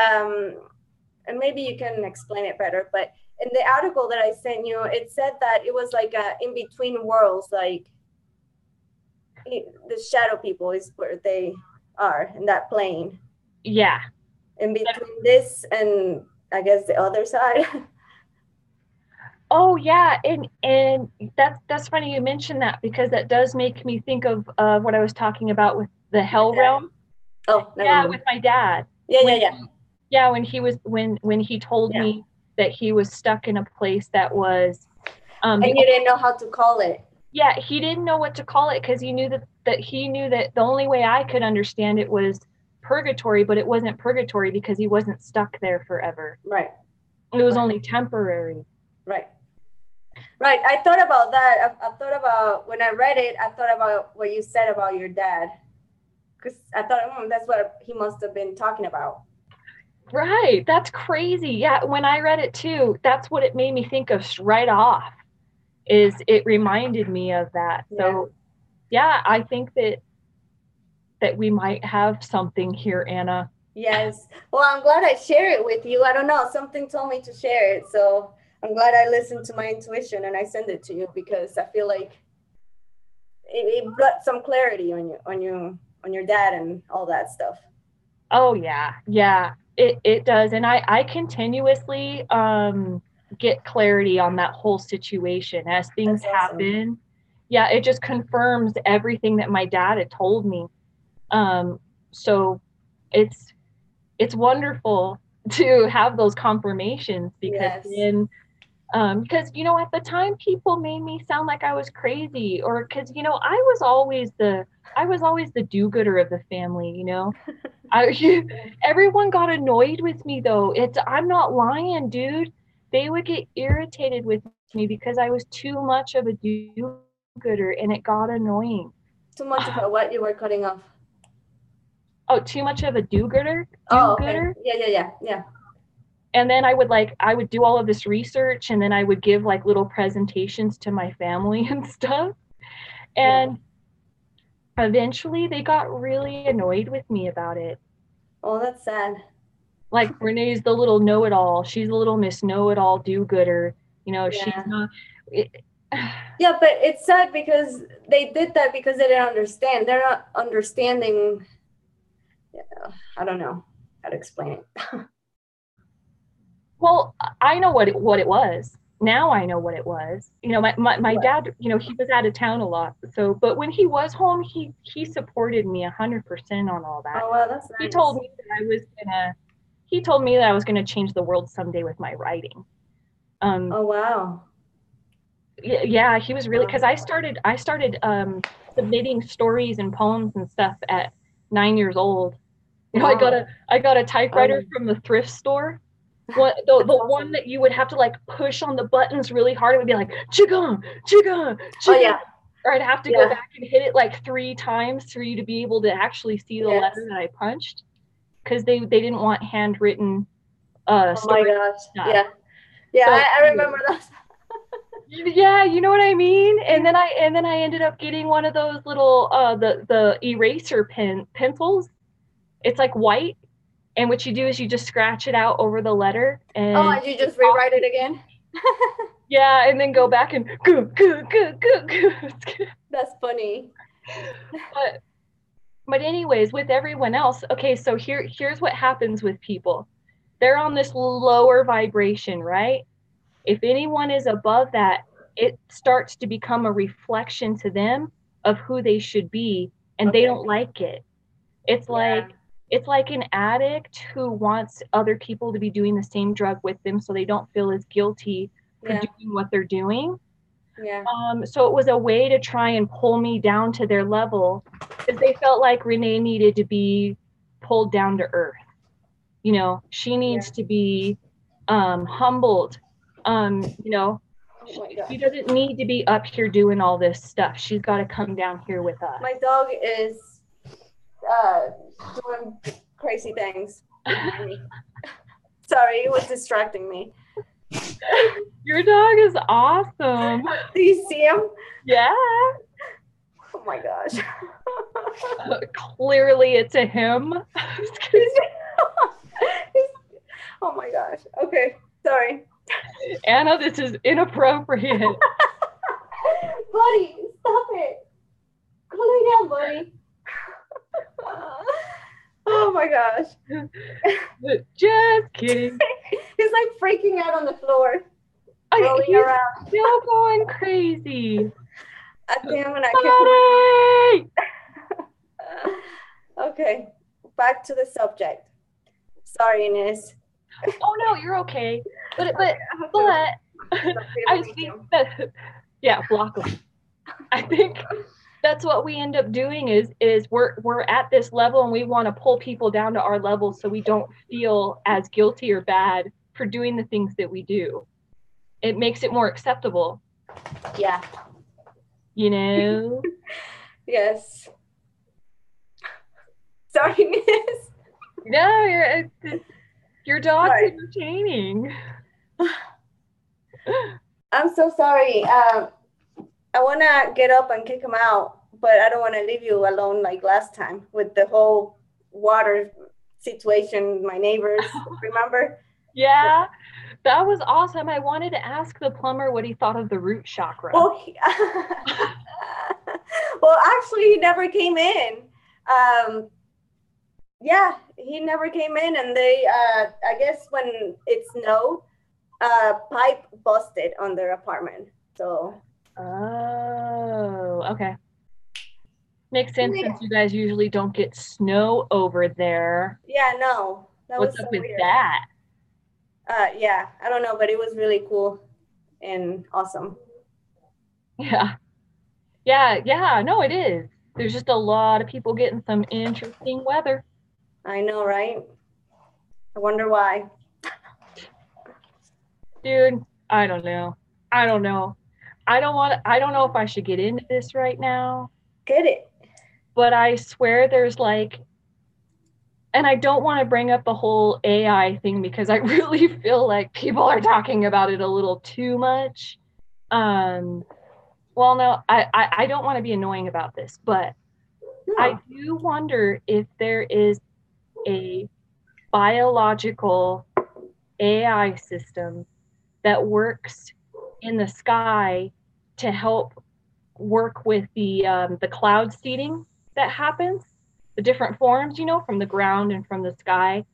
and maybe you can explain it better, but in the article that I sent you, it said that it was like a in between worlds, like the shadow people is where they are in that plane. Yeah. In between this and I guess the other side. Oh yeah, and that's funny you mentioned that because that does make me think of what I was talking about with the hell realm. Oh, yeah, with my dad. Yeah. When he was when he told me that he was stuck in a place that was and you didn't know how to call it. Yeah, he didn't know what to call it because he knew that he knew that the only way I could understand it was purgatory, but it wasn't purgatory because he wasn't stuck there forever. Right. It was only temporary. Right. I thought about that. I thought about when I read it, I thought about what you said about your dad. Because I thought, that's what he must have been talking about. Right. That's crazy. Yeah. When I read it too, that's what it made me think of right off. Is it reminded me of that. So yeah, I think that we might have something here, Anna. Yes. Well, I'm glad I share it with you. I don't know. Something told me to share it. So I'm glad I listened to my intuition and I sent it to you because I feel like it brought some clarity on your dad and all that stuff. Oh yeah. Yeah, it does. And I continuously get clarity on that whole situation as things happen. Yeah, it just confirms everything that my dad had told me. So it's wonderful to have those confirmations because then because at the time people made me sound like I was crazy or because I was always the do-gooder of the family. Everyone got annoyed with me though. I'm not lying, dude. They would get irritated with me because I was too much of a do-gooder and it got annoying. Too much of a what you were cutting off? Oh, too much of a do-gooder? Oh, okay. Yeah. And then I would do all of this research and then I would give like little presentations to my family and stuff. And eventually they got really annoyed with me about it. Oh, that's sad. Like Renee's the little know-it-all. She's a little Miss Know-it-all do-gooder. She's not. Yeah, but it's sad because they did that because they didn't understand. They're not understanding. I don't know how to explain it. Well, I know what it was. Now I know what it was. My dad, he was out of town a lot. So, but when he was home, he supported me 100% on all that. Oh, well, that's nice. He told me that I was gonna change the world someday with my writing. Oh wow. Yeah, he was really because I started submitting stories and poems and stuff at 9 years old. I got a typewriter from the thrift store. The one that you would have to like push on the buttons really hard. It would be like chiga. Oh yeah. Or I'd have to go back and hit it like 3 times for you to be able to actually see the letter that I punched. because they didn't want handwritten Oh my stories gosh. stuff. Yeah. Yeah, So I remember those. yeah, you know what I mean? And then I ended up getting one of those little the eraser pencils. It's like white, and what you do is you just scratch it out over the letter Oh, and and you just rewrite it again? yeah, and then go back and go. That's funny. But anyways, with everyone else, okay, so here's what happens with people. They're on this lower vibration, right? If anyone is above that, it starts to become a reflection to them of who they should be, and they don't like it. It's like an addict who wants other people to be doing the same drug with them so they don't feel as guilty for doing what they're doing. Yeah. So it was a way to try and pull me down to their level because they felt like Renee needed to be pulled down to earth. You know, she needs to be humbled. You know, she doesn't need to be up here doing all this stuff. She's got to come down here with us. My dog is doing crazy things behind me. Sorry, it was distracting me. Your dog is awesome. Do you see him? Yeah. Oh my gosh. Clearly it's a him. Oh my gosh. Okay, sorry. Anna, this is inappropriate. Buddy, stop it. Go lay down, buddy. Oh my gosh. Just kidding. He's like freaking out on the floor. Rolling around. Still going crazy. I think I'm gonna Okay, back to the subject. Sorry, Nizz. Oh no, you're okay. But I think that block them. I think that's what we end up doing is we're at this level and we want to pull people down to our level so we don't feel as guilty or bad for doing the things that we do. It makes it more acceptable. Yeah. You know? Yes. Sorry, Nizz. No, your dog's entertaining. I'm so sorry. I want to get up and kick him out, but I don't want to leave you alone like last time with the whole water situation, my neighbors, remember? Yeah, that was awesome. I wanted to ask the plumber what he thought of the root chakra. Well, well, actually, he never came in. Yeah, he never came in, and they, I guess when it snowed, pipe busted on their apartment. So. Oh, okay. Makes sense since you guys usually don't get snow over there. Yeah, no. What's up with that? Yeah, I don't know, but it was really cool and awesome. Yeah. No, it is. There's just a lot of people getting some interesting weather. I know, right? I wonder why. Dude, I don't know. I don't know if I should get into this right now. Get it. But I swear there's like, and I don't want to bring up the whole AI thing because I really feel like people are talking about it a little too much. Well, no, I don't want to be annoying about this, but I do wonder if there is a biological AI system that works in the sky to help work with the cloud seeding that happens, the different forms, you know, from the ground and from the sky,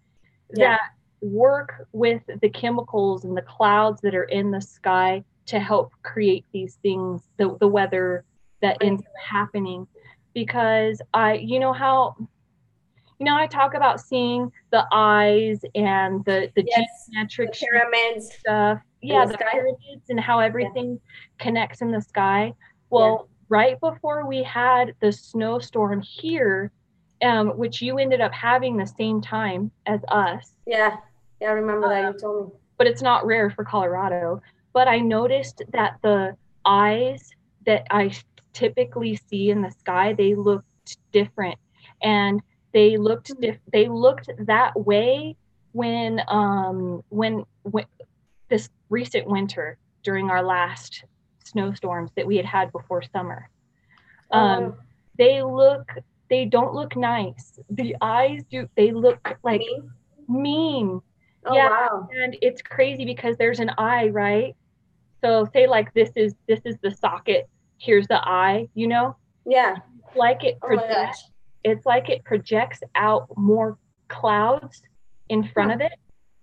that work with the chemicals and the clouds that are in the sky to help create these things, the weather that ends up happening. Because I talk about seeing the eyes and the geometric pyramids stuff. Yeah, the pyramids and how everything connects in the sky. Well, right before we had the snowstorm here, which you ended up having the same time as us. Yeah, I remember that you told me. But it's not rare for Colorado. But I noticed that the eyes that I typically see in the sky, they looked different. And They looked they looked that way when this recent winter during our last snowstorms that we had before summer. Oh wow. They look, they don't look nice. The eyes do, they look like Me? mean. Oh Yeah, wow. and it's crazy because there's an eye, right? So say like this is the socket, here's the eye, you know? Yeah. Like it Oh my gosh. projects, it's like it projects out more clouds in front Huh. of it,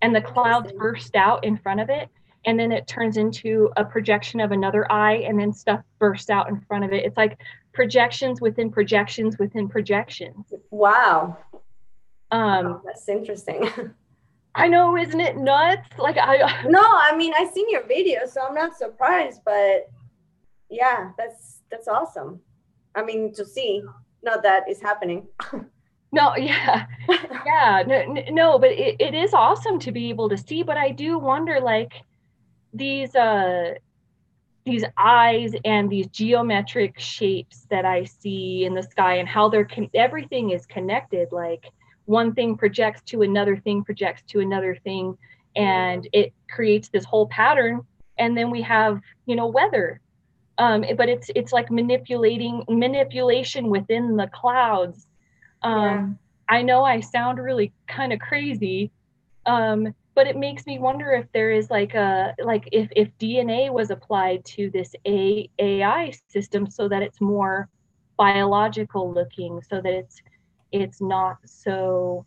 and the clouds Interesting. burst out in front of it, and then it turns into a projection of another eye, and then stuff bursts out in front of it. It's like projections within projections within projections. Wow. um Wow, that's interesting. I know, isn't it nuts? Like I No, I mean I seen your video, so I'm not surprised, but yeah, that's awesome. I mean to see, not that it's happening. no, yeah, yeah, no, but it is awesome to be able to see, but I do wonder, like, these these eyes and these geometric shapes that I see in the sky, and how everything is connected. Like one thing projects to another thing, projects to another thing, and it creates this whole pattern. And then we have, weather. But it's like manipulation within the clouds. Yeah. I know I sound really kind of crazy, but it makes me wonder if there is like if DNA was applied to this AI system so that it's more biological looking, so that it's not so.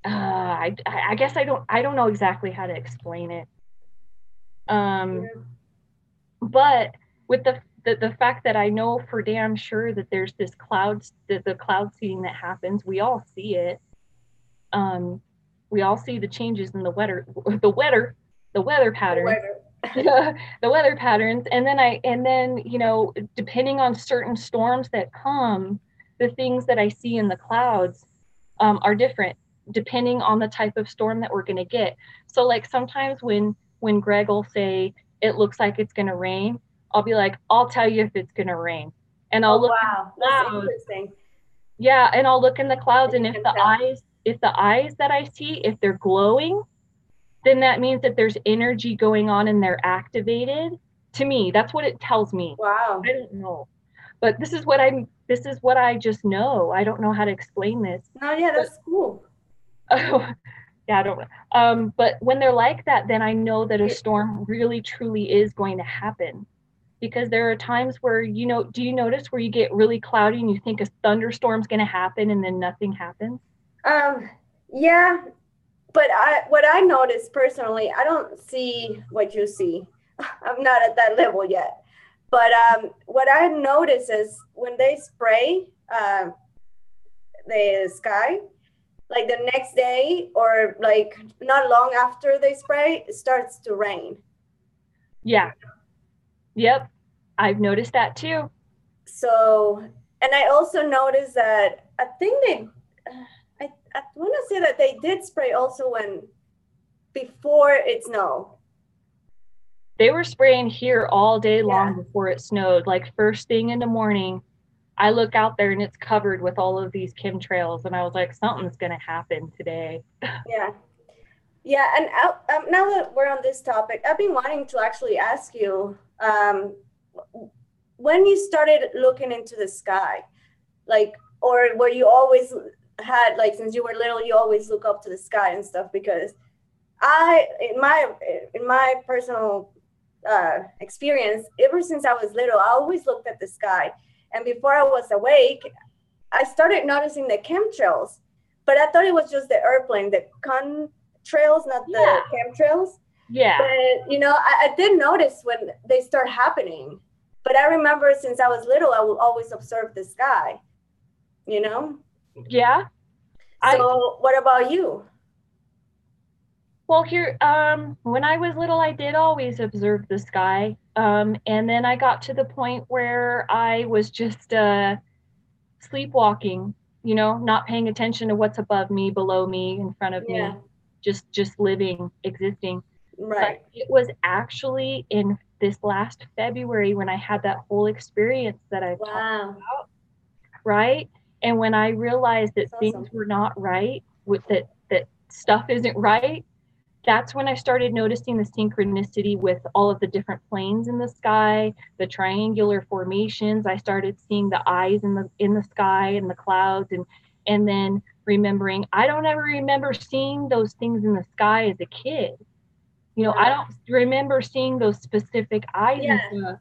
I guess I don't know exactly how to explain it. Um, Yeah. but with the fact that I know for damn sure that there's this the cloud seeding that happens, we all see it. Um, we all see the changes in the weather The patterns, weather. the weather patterns, and then depending on certain storms that come, the things that I see in the clouds are different depending on the type of storm that we're going to get. So like sometimes when Greg will say it looks like it's going to rain, I'll be like, I'll tell you if it's going to rain, and I'll Oh look in the wow, that's clouds. interesting. Yeah, and I'll look in the clouds, And and you if can the tell. eyes that I see, if they're glowing, then that means that there's energy going on and they're activated. To me, that's what it tells me. Wow. I don't know. But this is what I just know. I don't know how to explain this. No, yeah, But that's cool. oh, yeah, I don't know. But when they're like that, then I know that a It, storm really truly is going to happen. Because there are times where, do you notice where you get really cloudy and you think a thunderstorm's going to happen and then nothing happens? um, yeah, but what I noticed personally, I don't see what you see. I'm not at that level yet. But what I notice is when they spray the sky, like the next day or like not long after they spray, it starts to rain. Yeah. Yep. I've noticed that too. So, and I also noticed that I think I want to say that they did spray also when before it snowed. They were spraying here all day long Yeah, before it snowed. Like first thing in the morning, I look out there and it's covered with all of these chemtrails, and I was like, something's gonna happen today. yeah, yeah. And now that we're on this topic, I've been wanting to actually ask you when you started looking into the sky, like, or where you always had, like, since you were little, you always look up to the sky and stuff. Because I, in my personal experience, ever since I was little, I always looked at the sky, and before I was awake, I started noticing the chemtrails, but I thought it was just the airplane, the contrails, not the Yeah. chemtrails. But Yeah. I did notice when they start happening. But I remember since I was little, I would always observe the sky. You know. Yeah. I So what about you? Well, here, when I was little, I did always observe the sky. And then I got to the point where I was just sleepwalking, not paying attention to what's above me, below me, in front of me, Yeah. just living, existing. But Right. it was actually in this last February when I had that whole experience that I've talked Wow. about, right? And when I realized that That's things awesome. were not right, with that stuff isn't right, that's when I started noticing the synchronicity with all of the different planes in the sky, the triangular formations. I started seeing the eyes in the sky and the clouds, and then remembering I don't ever remember seeing those things in the sky as a kid. You know, I Yeah. don't remember seeing those specific eyes and Yeah. stuff,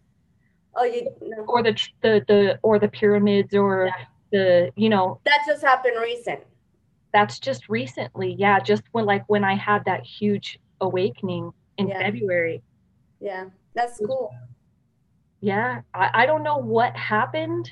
Oh, you no. or the or the pyramids, or Yeah. the, you know, That just happened recent. that's just recently. Yeah, just when I had that huge awakening in Yeah. February. Yeah. That's cool. Yeah, I don't know what happened,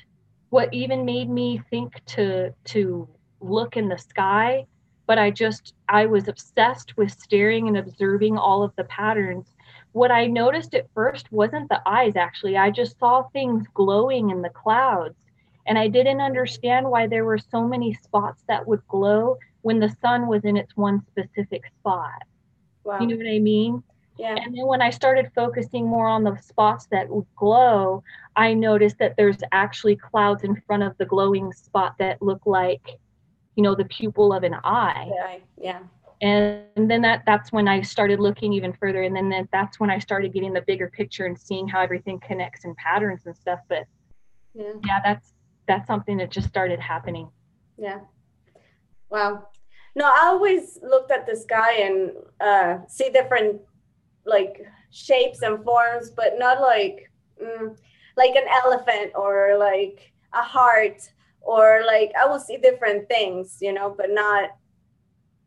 what even made me think to look in the sky, but I was obsessed with staring and observing all of the patterns. What I noticed at first wasn't the eyes, actually. I just saw things glowing in the clouds, and I didn't understand why there were so many spots that would glow when the sun was in its one specific spot. You know Wow. what I mean? Yeah. And then when I started focusing more on the spots that would glow, I noticed that there's actually clouds in front of the glowing spot that look like, you know, the pupil of an eye. Yeah. Yeah. And then that's when I started looking even further. And then that's when I started getting the bigger picture and seeing how everything connects in patterns and stuff. But Yeah. yeah, that's something that just started happening. Yeah. Wow. No, I always looked at the sky and see different like shapes and forms, but not like an elephant or like a heart, or like I will see different things, but not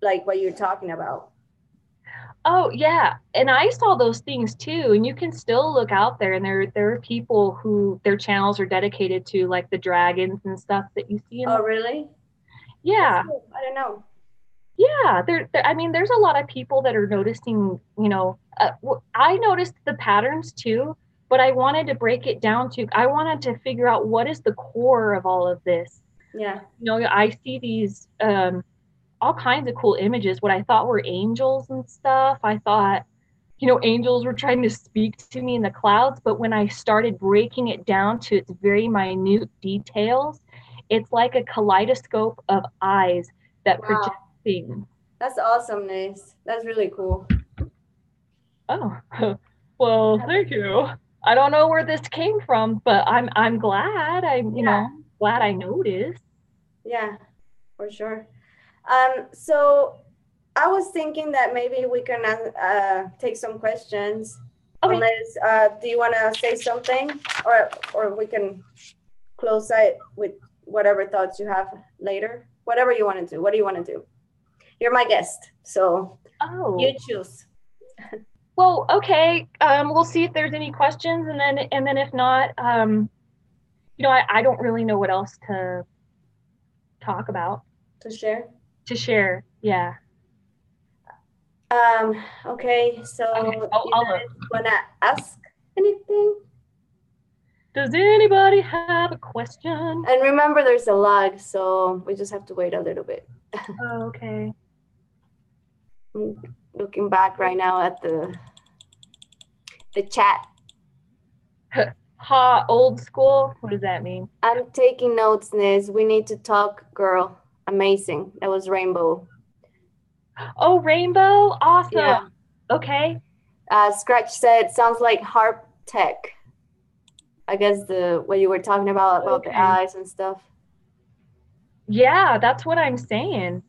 like what you're talking about. Oh yeah, and I saw those things too. And you can still look out there, and there are people who their channels are dedicated to like the dragons and stuff that you see in Oh, the. really? That's Yeah, cool. I don't know. yeah. I mean, there's a lot of people that are noticing. You know, I noticed the patterns too, but I wanted to break it down to. I wanted to figure out what is the core of all of this. Yeah. You know, I see these all kinds of cool images. What I thought were angels and stuff. I thought, you know, angels were trying to speak to me in the clouds. But when I started breaking it down to its very minute details, it's like a kaleidoscope of eyes that project Wow. things. That's awesome, Nizz. That's really cool. Oh, well, thank you. I don't know where this came from, but I'm glad. I'm, you Yeah. know, glad I noticed. Yeah, for sure. So I was thinking that maybe we can take some questions. Okay. Unless, do you want to say something, or we can close it with whatever thoughts you have later? Whatever you want to do. What do you want to do? You're my guest, so you Oh, choose. well, okay. We'll see if there's any questions, and then if not, you know, I don't really know what else to talk about, To share. to share. Yeah. Okay, Okay. so you I'll look. guys wanna ask anything? Does anybody have a question? And remember, there's a lag, so we just have to wait a little bit. Oh, okay. I'm looking back right now at the chat. Ha, old school. What does that mean? I'm taking notes, Niz. We need to talk, girl. Amazing. That was Rainbow. Oh, rainbow. Awesome. Yeah. Okay. Scratch said, sounds like harp tech. I guess the what you were talking about the Okay. eyes and stuff. Yeah, that's what I'm saying.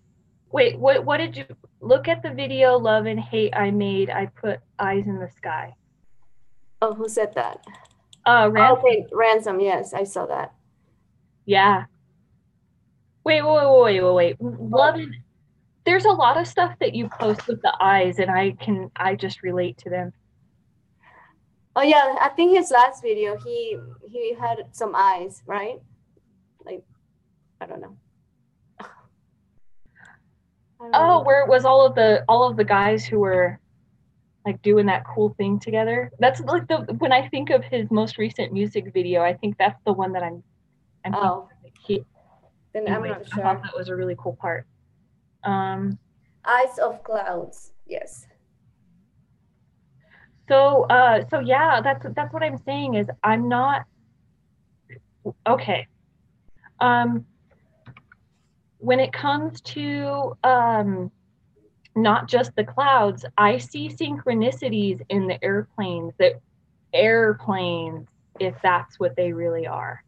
Wait, what did you look at the video Love and Hate I made? I put eyes in the sky. Oh, who said that? Ransom. Okay, Ransom. Yes, I saw that. Yeah. Wait. Love and there's a lot of stuff that you post with the eyes, and I just relate to them. Oh yeah, I think his last video he had some eyes, right? Like I don't know. I don't Oh, remember. where it was all of the guys who were like doing that cool thing together. That's like the when I think of his most recent music video, I think that's the one that I'm thinking Oh, of. Like he, then I'm anyway, not I thought sure. that was a really cool part. Um, Eyes of clouds. Yes. so yeah, that's what I'm saying is I'm not okay. Um, when it comes to not just the clouds, I see synchronicities in the airplanes, if that's what they really are.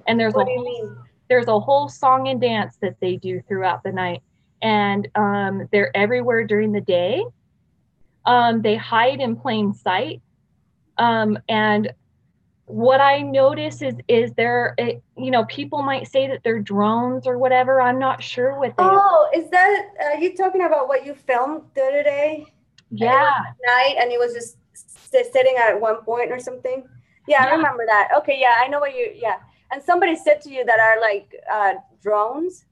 And What do you mean? there's a whole song and dance that they do throughout the night, and they're everywhere during the day. They hide in plain sight, and what I notice is there, people might say that they're drones or whatever. I'm not sure what they are. Oh, is that you talking about what you filmed the other day? Yeah. It was night, and it was just sitting at one point or something. Yeah, I remember that. Okay, yeah, I know what you. Yeah, and somebody said to you that are like drones,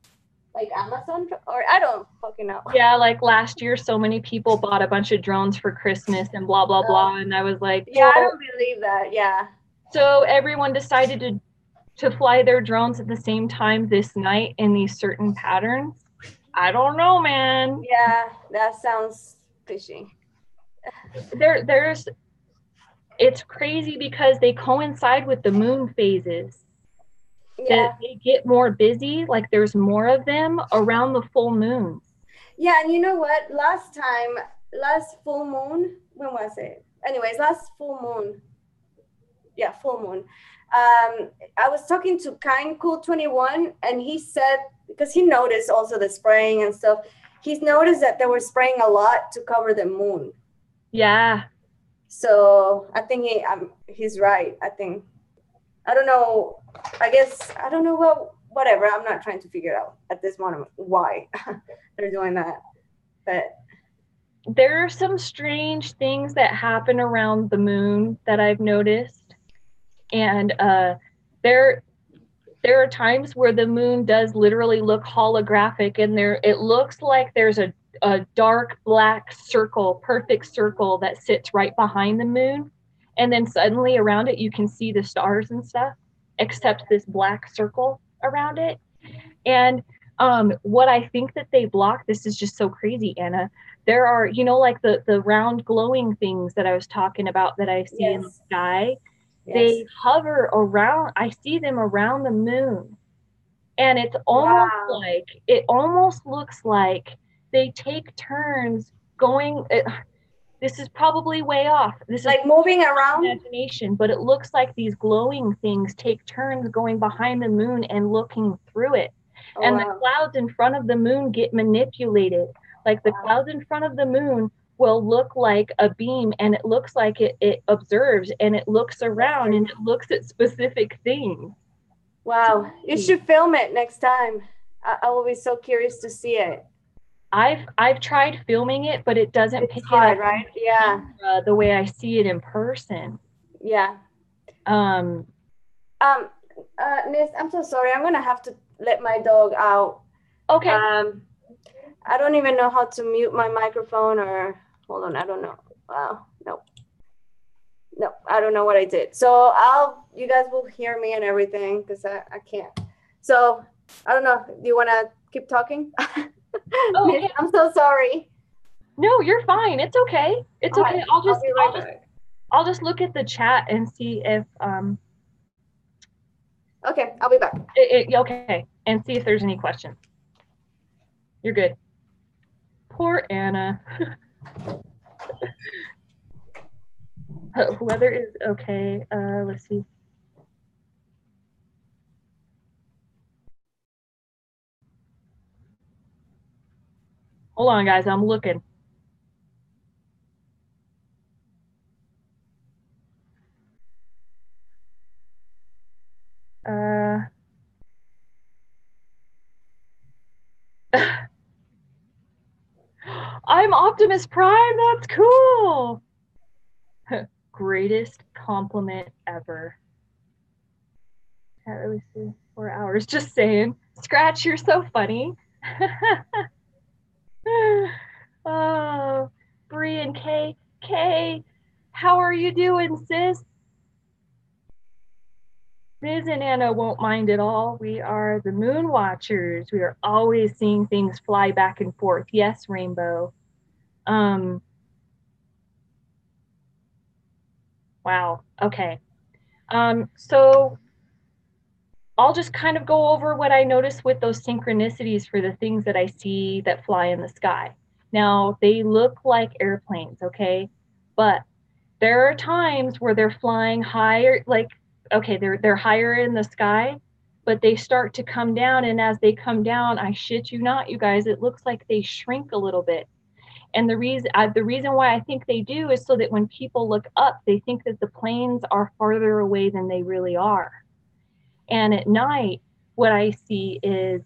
like Amazon, or I don't fucking know. Yeah, like last year, so many people bought a bunch of drones for Christmas and blah blah blah, and I was like, yeah, I don't believe that. Yeah. So everyone decided to fly their drones at the same time this night in these certain patterns. I don't know, man. Yeah, that sounds fishy. It's crazy because they coincide with the moon phases. Yeah. They get more busy, like there's more of them around the full moon. Yeah, and you know what? Last full moon, when was it? Anyways, last full moon. Yeah, full moon. I was talking to Kind Cool 21, and he said, because he noticed also the spraying and stuff, he's noticed that they were spraying a lot to cover the moon. Yeah. So I think he's right. I don't know. I guess I don't know. Well, whatever. I'm not trying to figure out at this moment why they're doing that. But there are some strange things that happen around the moon that I've noticed, and there are times where the moon does literally look holographic, and it looks like there's a dark black circle, perfect circle that sits right behind the moon, and then suddenly around it you can see the stars and stuff, except this black circle around it. And what I think that they block, this is just so crazy, Anna. There are, like the round glowing things that I was talking about that I see in the sky. Yes. They hover around, I see them around the moon. And it's almost it almost looks like they take turns going. This is probably way off. This like is moving around imagination, but it looks like these glowing things take turns going behind the moon and looking through it. Oh, and the clouds in front of the moon get manipulated. Like the clouds in front of the moon will look like a beam, and it looks like it observes, and it looks around, and it looks at specific things. Wow, you should film it next time. I will be so curious to see it. I've tried filming it, but it doesn't pick hard, it up, right? Yeah, the way I see it in person. Yeah. Nizz, I'm so sorry. I'm gonna have to let my dog out. Okay. I don't even know how to mute my microphone, or hold on. I don't know. Wow. No, I don't know what I did. So you guys will hear me and everything, because I can't. So I don't know. Do you want to keep talking? Oh, okay. I'm so sorry. No, you're fine. It's okay. It's okay. Right, I'll just look at the chat and see if Okay, I'll be back. Okay, and see if there's any questions. You're good. Poor Anna. Weather is okay. Let's see. Hold on, guys. I'm looking. I'm Optimus Prime. That's cool. Greatest compliment ever. Can't really see 4 hours. Just saying. Scratch, you're so funny. Oh, Bree and Kay. Kay, how are you doing, sis? Nizz and Anna won't mind at all. We are the Moon Watchers. We are always seeing things fly back and forth. Yes, Rainbow. Wow. Okay. So I'll just kind of go over what I notice with those synchronicities for the things that I see that fly in the sky. Now, they look like airplanes, okay? But there are times where they're flying higher, like, okay, they're higher in the sky, but they start to come down. And as they come down, I shit you not, you guys, it looks like they shrink a little bit. And the reason why I think they do is so that when people look up, they think that the planes are farther away than they really are. And at night, what I see is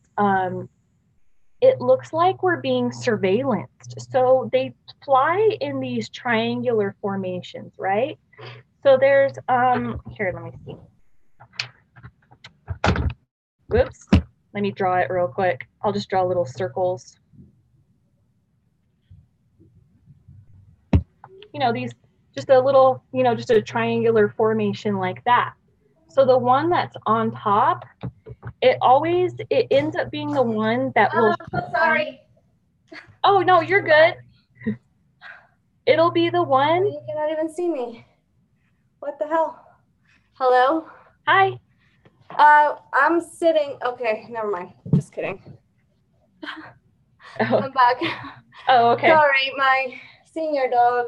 it looks like we're being surveillanced. So they fly in these triangular formations, right? So there's here, let me see. Whoops. Let me draw it real quick. I'll just draw little circles. You know, these just a little, you know, just a triangular formation like that. So the one that's on top, it ends up being the one that will. I'm so sorry. Oh no, you're good. It'll be the one. You cannot even see me. What the hell? Hello? Hi. I'm sitting. Okay, never mind. Just kidding. Oh. I'm back. Oh, okay. Sorry, my senior dog.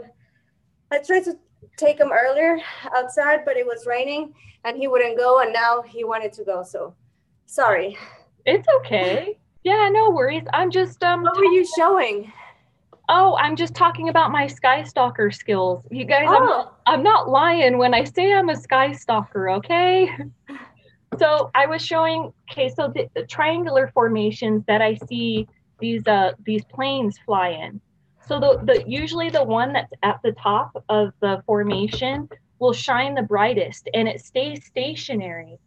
I tried to take him earlier outside, but it was raining and he wouldn't go, and now he wanted to go. So, sorry. It's okay. Yeah, no worries. I'm just What were you showing? Oh, I'm just talking about my sky stalker skills. You guys, Oh. I'm not lying when I say I'm a sky stalker, okay? So I was showing, okay, so the triangular formations that I see these planes fly in. So the usually the one that's at the top of the formation will shine the brightest and it stays stationary.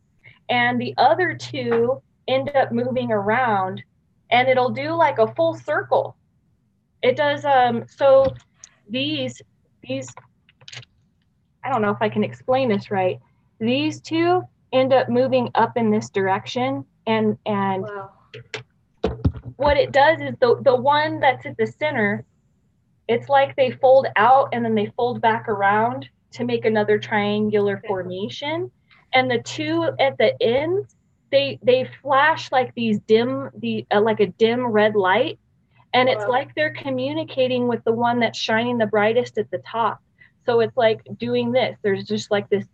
And the other two end up moving around and it'll do like a full circle. It does so these I don't know if I can explain this right. These two end up moving up in this direction and Wow. what it does is the one that's at the center, it's like they fold out and then they fold back around to make another triangular formation. And the two at the ends, they flash like like a dim red light. And it's like they're communicating with the one that's shining the brightest at the top. So it's like doing this. There's just like this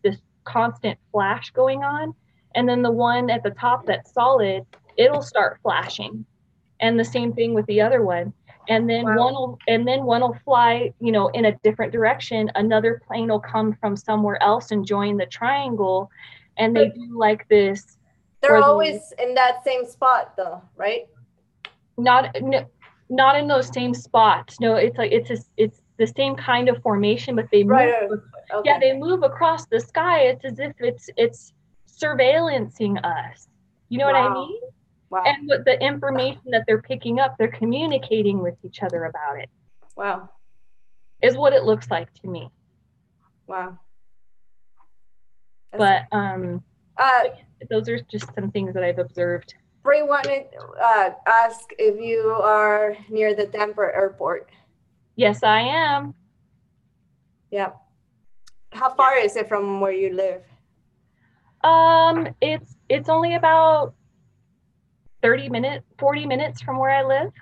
constant flash going on. And then the one at the top that's solid, it'll start flashing. And the same thing with the other one. And then one will fly, you know, in a different direction. Another plane will come from somewhere else and join the triangle. And they do like this. They're always in that same spot though, right? Not in those same spots. No, it's like it's the same kind of formation, but they move. Right. Okay. Yeah, they move across the sky. It's as if it's surveillancing us. You know what I mean? Wow. And with the information that they're picking up, they're communicating with each other about it. Wow. Is what it looks like to me. Wow. But those are just some things that I've observed. Bray wanted to ask if you are near the Denver airport. Yes, I am. Yeah. How far is it from where you live? It's only about 40 minutes from where I live.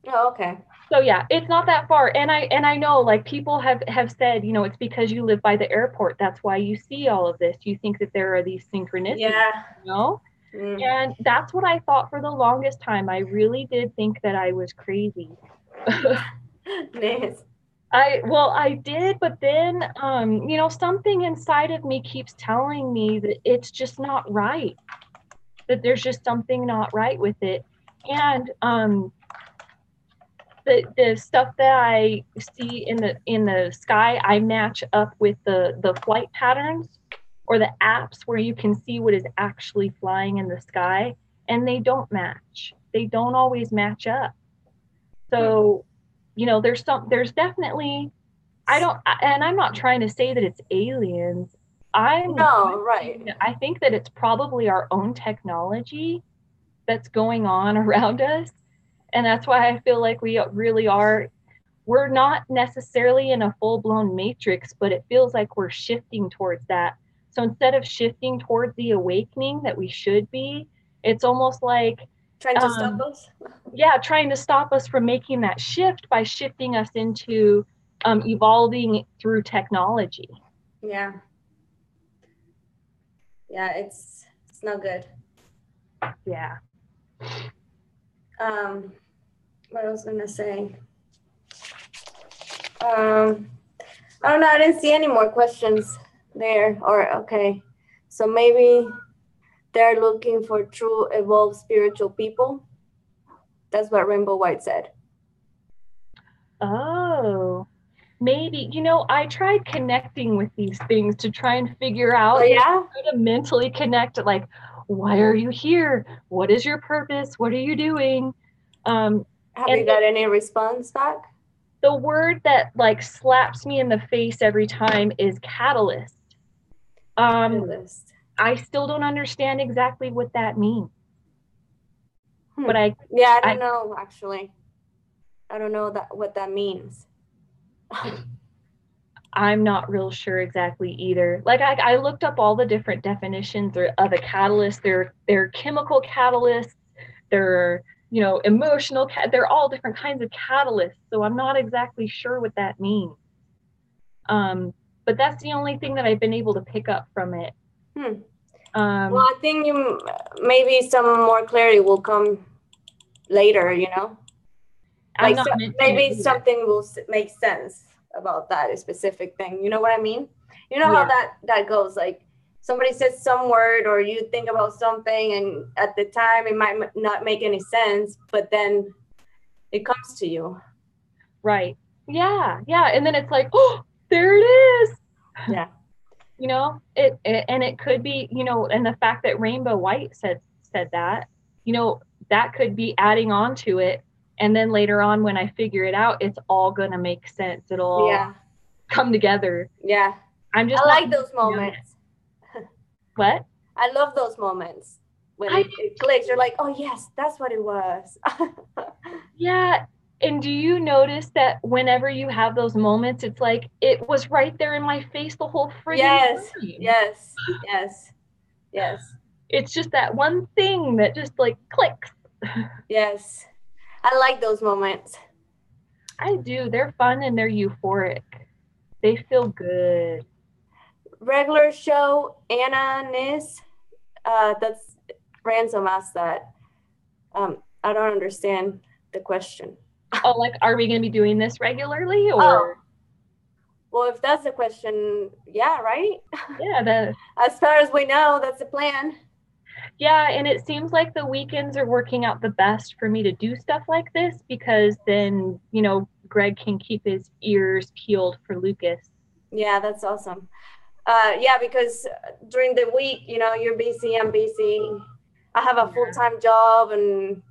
Oh, okay. So yeah, it's not that far. And I know like people have said, you know, it's because you live by the airport. That's why you see all of this. You think that there are these synchronicities. Yeah. You know? Mm. And that's what I thought for the longest time. I really did think that I was crazy. Nice. I did, but then you know, something inside of me keeps telling me that it's just not right. That there's just something not right with it. And the stuff that I see in the sky, I match up with the flight patterns or the apps where you can see what is actually flying in the sky, and they don't match. They don't always match up. So, you know, there's definitely, and I'm not trying to say that it's aliens. I think that it's probably our own technology that's going on around us. And that's why I feel like we really are, we're not necessarily in a full-blown matrix, but it feels like we're shifting towards that. So instead of shifting towards the awakening that we should be, it's almost like Trying to stop us? Yeah, trying to stop us from making that shift by shifting us into evolving through technology. Yeah. Yeah, it's not good. Yeah. What I was gonna say? I don't know. I didn't see any more questions there. Or okay, so maybe they're looking for true evolved spiritual people. That's what Rainbow White said. Oh, maybe, I tried connecting with these things to try and figure Oh out, yeah. how to mentally connect, like, why are you here? What is your purpose? What are you doing? Have you got any response back? The word that like slaps me in the face every time is catalyst. Catalyst. I still don't understand exactly what that means. But I don't know actually. I don't know what that means. I'm not real sure exactly either. Like I looked up all the different definitions of a catalyst. They're chemical catalysts. They're emotional. They're all different kinds of catalysts. So I'm not exactly sure what that means. But that's the only thing that I've been able to pick up from it. Well, I think maybe some more clarity will come later. Like maybe something will make sense about that specific thing. You know what I mean? You know how that goes. Like somebody says some word, or you think about something, and at the time it might not make any sense, but then it comes to you. Right. Yeah. And then it's like, oh, there it is. Yeah. It could be, and the fact that Rainbow White said that, that could be adding on to it. And then later on, when I figure it out, it's all going to make sense. It'll all come together. Yeah. I like those moments. What? I love those moments when it clicks. You're like, oh, yes, that's what it was. Yeah. And do you notice that whenever you have those moments, it's like it was right there in my face the whole friggin' time? Yes. It's just that one thing that just like clicks. Yes. I like those moments. I do. They're fun and they're euphoric. They feel good. Regular show, Anna, Nizz. That's Ransom asked that. I don't understand the question. Oh, like, are we going to be doing this regularly, or? Well, if that's the question, yeah, right? Yeah. As far as we know, that's the plan. Yeah, and it seems like the weekends are working out the best for me to do stuff like this, because then, Greg can keep his ears peeled for Lucas. Yeah, that's awesome. Because during the week, you're busy, I'm busy. I have a full-time job, and,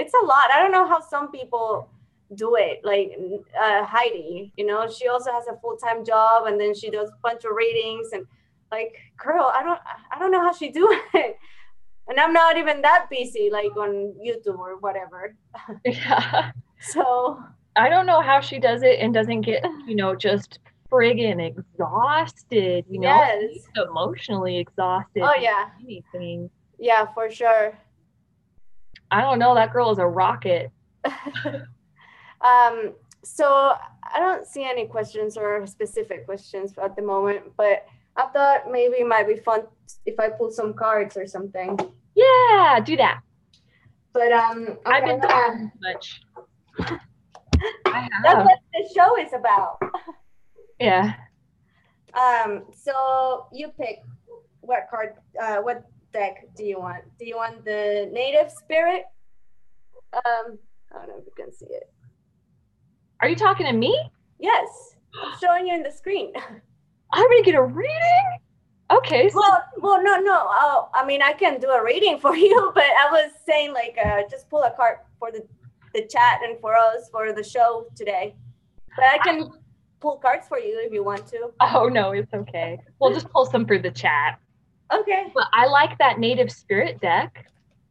it's a lot. I don't know how some people do it. Like Heidi, she also has a full-time job, and then she does a bunch of readings, and like, girl, I don't know how she do it. And I'm not even that busy, like on YouTube or whatever. Yeah. So I don't know how she does it and doesn't get, just friggin' exhausted, Yes. Emotionally exhausted. Oh yeah. Anything. Yeah, for sure. I don't know. That girl is a rocket. So I don't see any questions or specific questions at the moment, but I thought maybe it might be fun if I pull some cards or something. Yeah, do that. But okay, I've been talking too much. That's what the show is about. Yeah. So you pick what card, what deck do you want? Do you want the native spirit? I don't know if you can see it. Are you talking to me? Yes, I'm showing you in the screen. I'm gonna get a reading? Okay. So... Well, no. I mean, I can do a reading for you, but I was saying like just pull a card for the chat and for us for the show today. But I can pull cards for you if you want to. Oh no, it's okay. We'll just pull some for the chat. Okay. But I like that native spirit deck.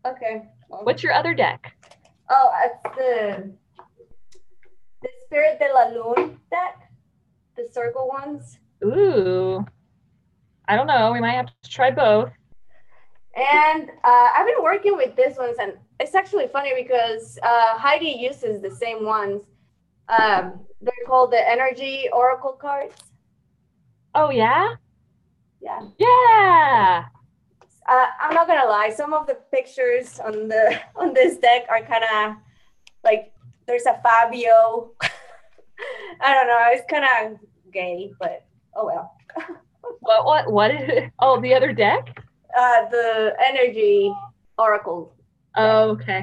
Okay. What's your other deck? Oh, it's the Spirit de la Lune deck, the circle ones. Ooh. I don't know. We might have to try both. And I've been working with these ones, and it's actually funny because Heidi uses the same ones. They're called the Energy Oracle cards. Oh, yeah? Yeah. Yeah. I'm not gonna lie. Some of the pictures on this deck are kind of like there's a Fabio. I don't know. It's kind of gay, but oh well. What is it? Oh, the other deck? The Energy Oracle. Oh, okay.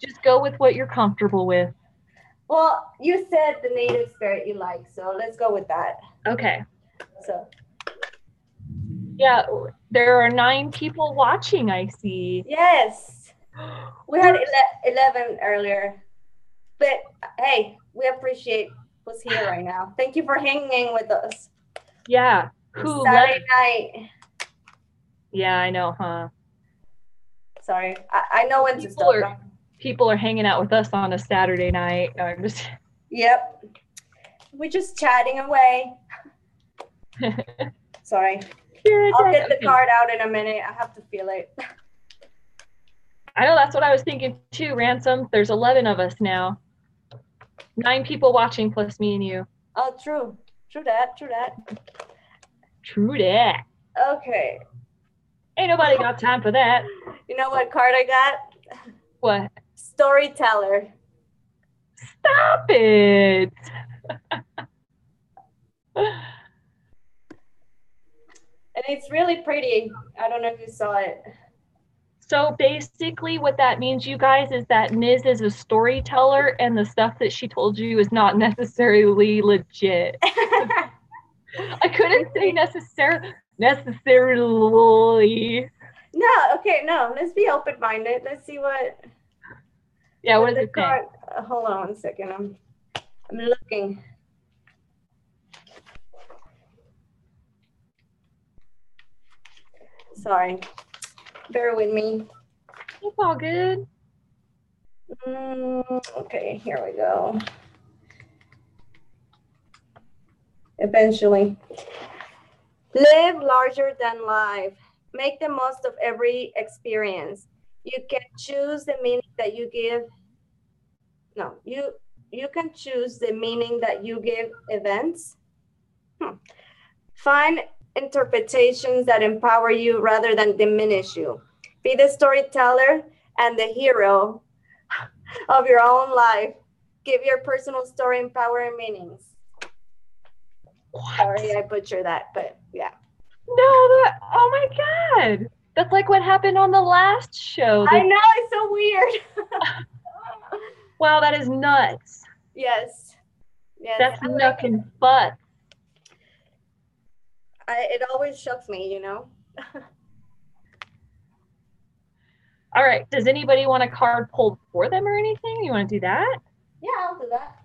Just go with what you're comfortable with. Well, you said the native spirit you like, so let's go with that. Okay. So. Yeah, there are 9 people watching, I see. Yes. We had 11 earlier. But hey, we appreciate who's here right now. Thank you for hanging with us. Yeah. Who Saturday left? night. Yeah, I know, huh? Sorry. I know when to stop. People are hanging out with us on a Saturday night. Yep. We're just chatting away. Sorry. I'll get the card out in a minute. I have to feel it. I know, that's what I was thinking too, Ransom. There's 11 of us now. 9 people watching plus me and you. Oh, true. True that. True that. Okay. Ain't nobody got time for that. You know what card I got? What? Storyteller. Stop it. And it's really pretty. I don't know if you saw it. So basically what that means, you guys, is that Nizz is a storyteller and the stuff that she told you is not necessarily legit. I couldn't say necessarily. No, okay, no. Let's be open-minded. Let's see what. Yeah, what does it say? Hold on 1 second. I'm looking. Sorry. Bear with me. It's all good. Okay, here we go. Eventually. Live larger than life. Make the most of every experience. You can choose the meaning that you give. No, you can choose the meaning that you give events. Find interpretations that empower you rather than diminish you. Be the storyteller and the hero of your own life. Give your personal story empowering meanings. What? Sorry, I butchered that, but yeah. No, oh my God. That's like what happened on the last show. I know, it's so weird. Wow, that is nuts. Yes. That's nuts and butts. It always shocks me, you know. All right. Does anybody want a card pulled for them or anything? You want to do that? Yeah, I'll do that.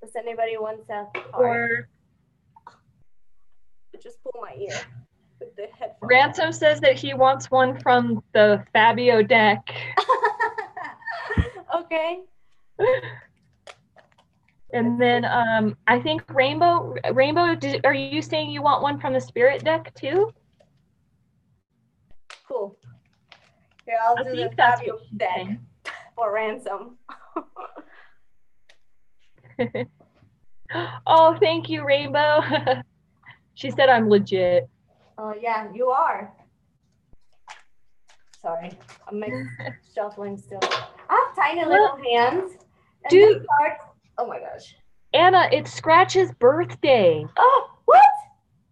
Does anybody want that card? Or just pull my ear with the headphones. Ransom says that he wants one from the Fabio deck. Okay. And then I think Rainbow, are you saying you want one from the Spirit deck too? Cool. Here, I'll do the Fabio deck for Ransom. Oh, thank you, Rainbow. She said I'm legit. Oh, yeah, you are. Sorry, I'm shuffling still. I have tiny little hands. And dude. Oh my gosh. Anna, it's Scratch's birthday. Oh, what?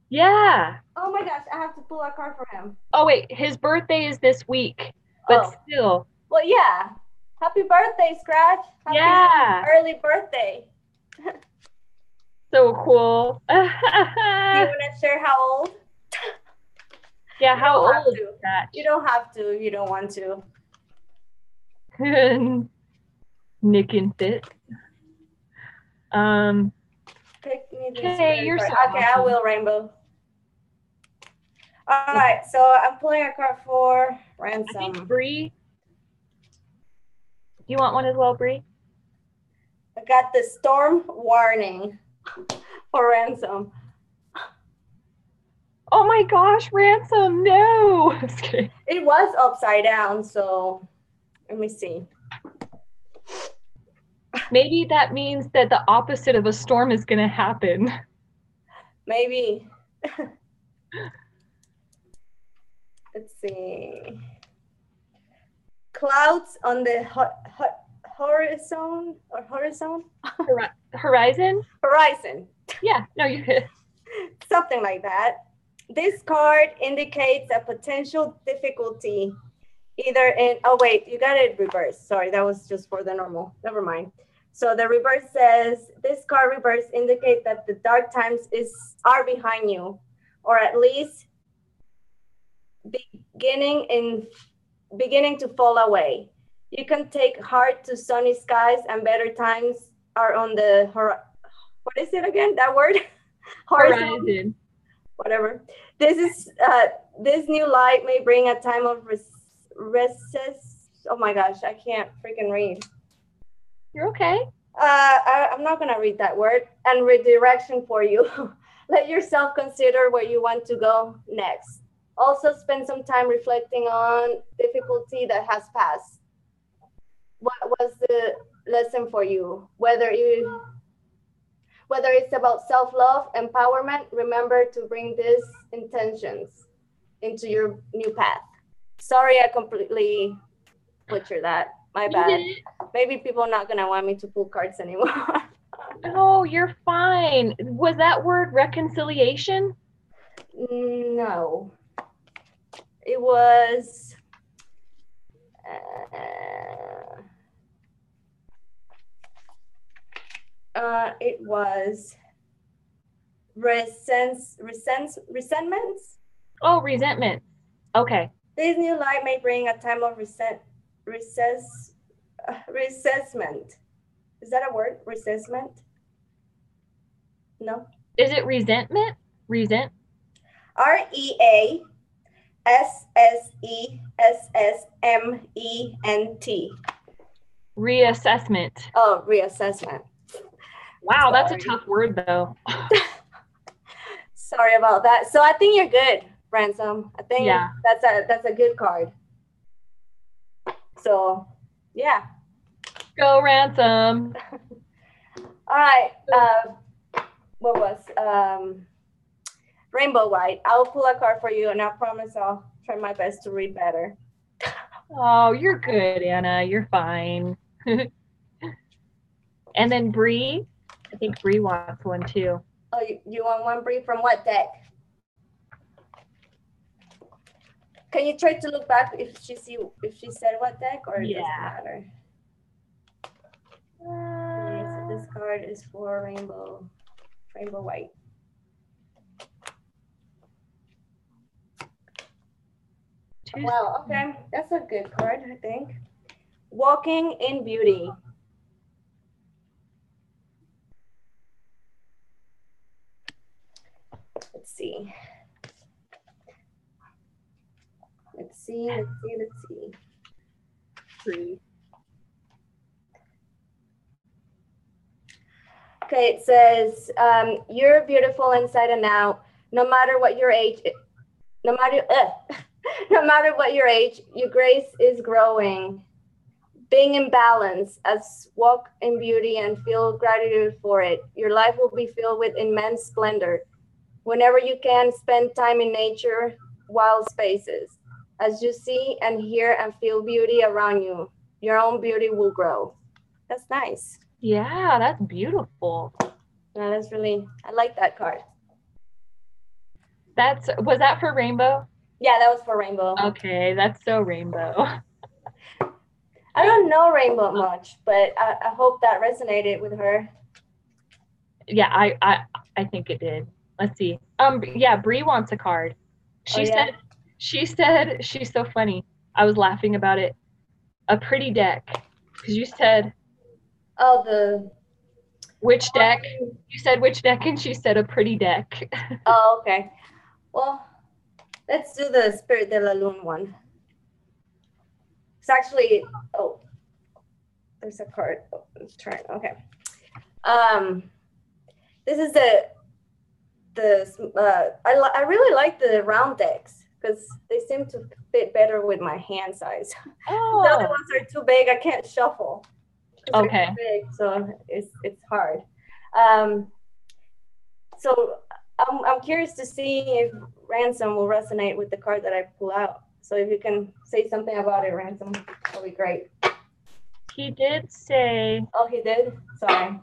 Yeah. Oh my gosh, I have to pull a card for him. Oh wait, his birthday is this week, but still. Well, yeah. Happy birthday, Scratch. Happy early birthday. So cool. Do you want to share how old? Yeah, how old is that? You don't have to. You don't want to. Nick and Fit. Pick me this. Okay, you're so okay, I will, Rainbow. All right, so I'm pulling a card for Ransom. I think Bree. Do you want one as well, Bree? I got the storm warning for Ransom. Oh my gosh, Ransom, no. Just kidding. It was upside down, so let me see. Maybe that means that the opposite of a storm is going to happen. Maybe. Let's see. Clouds on the horizon or horizon? Horizon? Horizon. Yeah, no, you're good. Something like that. This card indicates a potential difficulty either in, oh wait, you got it reversed. Sorry, that was just for the normal. Never mind. So the reverse says, this card reverse indicates that the dark times are behind you, or at least beginning to fall away. You can take heart to sunny skies and better times are on the, what is it again, that word? Horizon. Whatever. This new light may bring a time of recess. Oh my gosh, I can't freaking read. You're okay. I'm not gonna read that word. And redirection for you. Let yourself consider where you want to go next. Also spend some time reflecting on difficulty that has passed. What was the lesson for you? Whether it's about self-love, empowerment, remember to bring these intentions into your new path. Sorry, I completely butchered that. My bad. Maybe people are not gonna want me to pull cards anymore. No, you're fine. Was that word reconciliation? No. It was resentments. Oh, resentment. Okay. This new light may bring a time of resentment. Is that a word? Resentment? No. Is it resentment? Resent? REASSESSMENT. Reassessment. Oh, reassessment. Wow, that's a tough word though. Sorry about that. So I think you're good, Ransom. I think that's a good card. So yeah. Go Ransom. All right. What was Rainbow White? I'll pull a card for you, and I promise I'll try my best to read better. Oh, you're good, Anna. You're fine. And then Bree. I think Bree wants one too. Oh, you want one, Bree? From what deck? Can you try to look back if she said what deck, or it doesn't matter? Okay, so this card is for Rainbow White. Wow, okay, that's a good card, I think. Walking in Beauty. Let's see. Bree. Okay, it says, you're beautiful inside and out, no matter what your age, no matter what your age, your grace is growing. Being in balance, as walk in beauty and feel gratitude for it. Your life will be filled with immense splendor. Whenever you can, spend time in nature, wild spaces. As you see and hear and feel beauty around you, your own beauty will grow. That's nice. Yeah, that's beautiful. Yeah, that's really, I like that card. Was that for Rainbow? Yeah, that was for Rainbow. Okay, that's so Rainbow. I don't know Rainbow much, but I hope that resonated with her. Yeah, I think it did. Let's see. Yeah, Bree wants a card. She said she's so funny. I was laughing about it. A pretty deck. Because you said which deck? You said which deck and she said a pretty deck. Oh, okay. Well, let's do the Spirit de la Lune one. It's actually, there's a card. Oh, turn. Okay. This is the I really like the round decks because they seem to fit better with my hand size. The other Oh, ones are too big. I can't shuffle because they're okay. too big, so it's hard. Um, so I'm curious to see if Ransom will resonate with the card that I pull out. So if you can say something about it, Ransom, that'll be great. He did say, Oh, he did? Sorry.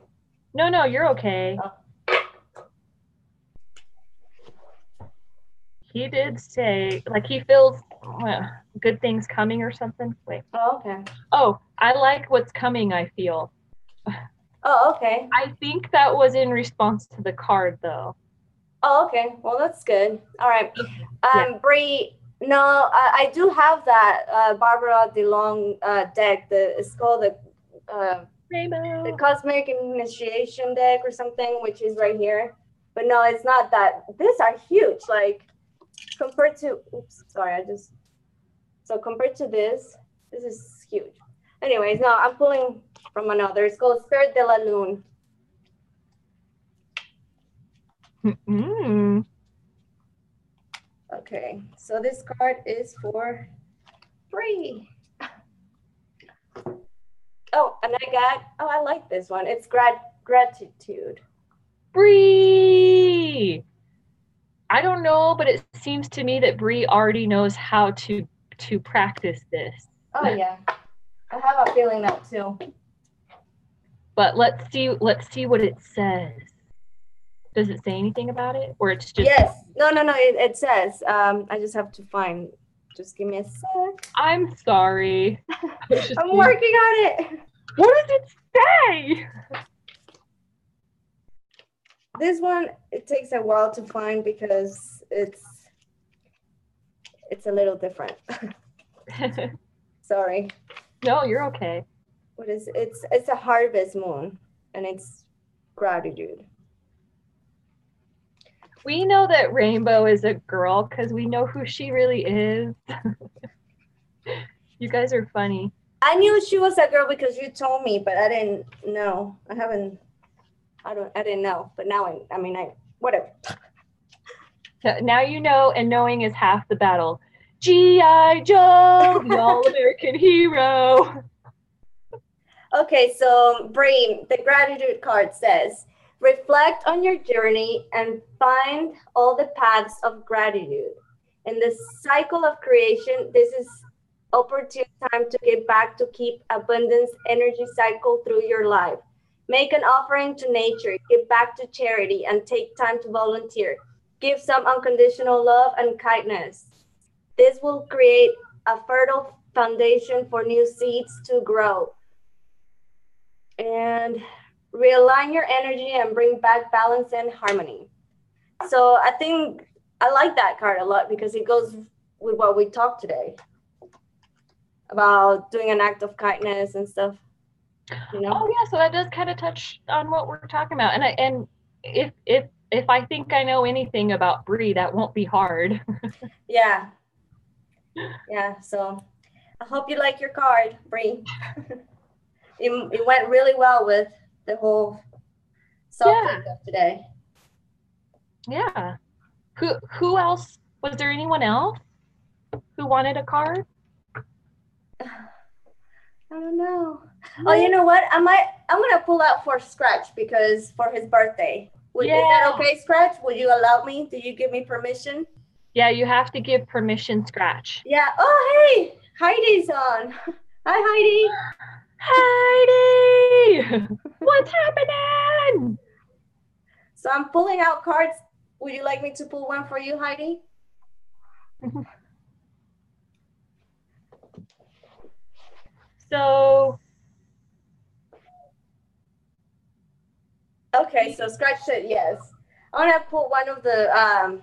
no, you're okay. Oh. He did say, like, he feels good things coming or something. Wait. Oh, okay. Oh, I like what's coming, I feel. Oh, okay. I think that was in response to the card, though. Oh, okay. Well, that's good. All right. Yeah. Bree, no, I do have that Barbara DeLong deck. It's called the Rainbow. Cosmic Initiation deck or something, which is right here. But no, it's not that. These are huge. Like compared to, oops, sorry, so compared to this is huge. Anyways, no, I'm pulling from another. It's called Spirit de la Lune. Mm-mm. Okay, so this card is for free. Oh, and I like this one. It's gratitude. Bree. I don't know, but it seems to me that Bree already knows how to practice this. Oh yeah, I have a feeling that too. But let's see what it says. Does it say anything about it, or it's just? Yes. No. It says. I just have to find. Just give me a sec. I'm sorry. I'm working on it. What does it say? This one, it takes a while to find because it's a little different. Sorry. No, you're okay. What is it's a harvest moon, and it's gratitude. We know that Rainbow is a girl because we know who she really is. You guys are funny. I knew she was a girl because you told me, but I didn't know. I didn't know, but now I whatever. Now you know, and knowing is half the battle. G.I. Joe, the all-American hero. Okay, so Bree, the gratitude card says, reflect on your journey and find all the paths of gratitude. In the cycle of creation, this is opportune time to give back to keep abundance energy cycle through your life. Make an offering to nature, give back to charity, and take time to volunteer. Give some unconditional love and kindness. This will create a fertile foundation for new seeds to grow. And realign your energy and bring back balance and harmony. So I think I like that card a lot because it goes with what we talked today about doing an act of kindness and stuff. You know? Oh yeah, so that does kind of touch on what we're talking about. And if I think I know anything about Bree, that won't be hard. Yeah. Yeah. So I hope you like your card, Bree. It went really well with the whole subject of today. Yeah. Who else? Was there anyone else who wanted a card? I don't know. Oh, you know what? I'm gonna pull out for Scratch because for his birthday. Is that okay, Scratch? Would you allow me? Do you give me permission? Yeah, you have to give permission, Scratch. Yeah. Oh, hey, Heidi's on. Hi, Heidi. Heidi! What's happening? So I'm pulling out cards. Would you like me to pull one for you, Heidi? So. Okay, so Scratch said yes. I'm gonna pull one of the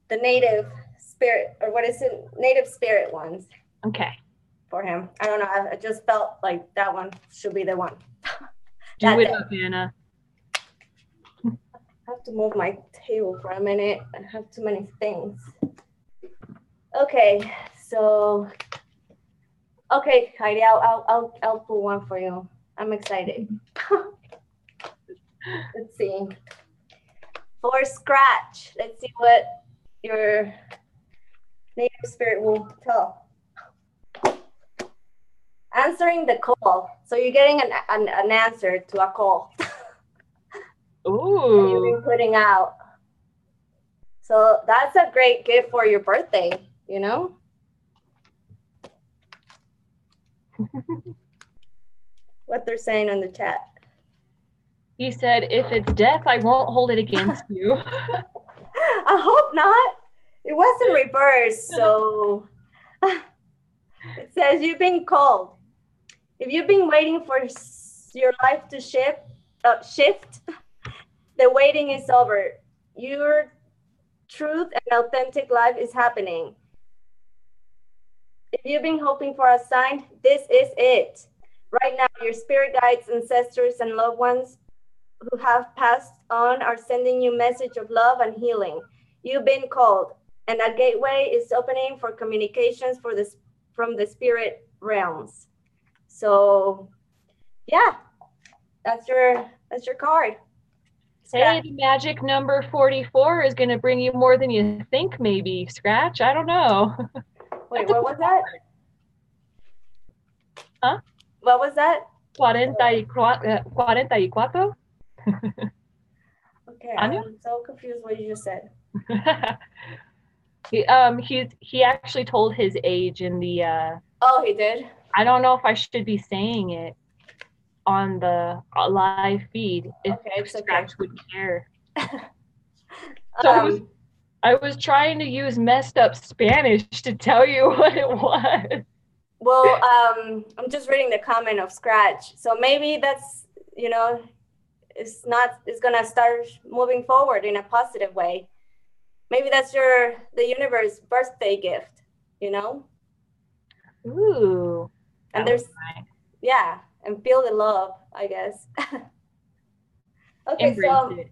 native spirit, or what is it? Native spirit ones. Okay. For him. I don't know. I just felt like that one should be the one. Do it up, Anna. I have to move my table for a minute. I have too many things. Okay, so Heidi, I'll pull one for you. I'm excited. Let's see. For scratch, let's see what your native spirit will tell. Answering the call. So you're getting an answer to a call. Ooh. And you've been putting out. So that's a great gift for your birthday, you know? What they're saying on the chat. He said, if it's death, I won't hold it against you. I hope not. It wasn't reversed, so it says you've been called. If you've been waiting for your life to shift, the waiting is over. Your truth and authentic life is happening. If you've been hoping for a sign, this is it. Right now, your spirit guides, ancestors, and loved ones who have passed on are sending you a message of love and healing. You've been called, and a gateway is opening for communications from the spirit realms. So, yeah, that's your card. Hey, the magic number 44 is going to bring you more than you think, maybe. Scratch? I don't know. Wait, what was that? Huh? What was that? 44? Okay, I'm so confused what you just said. he actually told his age in the oh, he did. I don't know if I should be saying it on the live feed if Scratch would care. So I was trying to use messed up Spanish to tell you what it was. Well, I'm just reading the comment of Scratch, so maybe that's, you know, it's gonna start moving forward in a positive way. Maybe that's the universe birthday gift, you know? Ooh. And there's, yeah, and feel the love, I guess. Okay, embrace so it.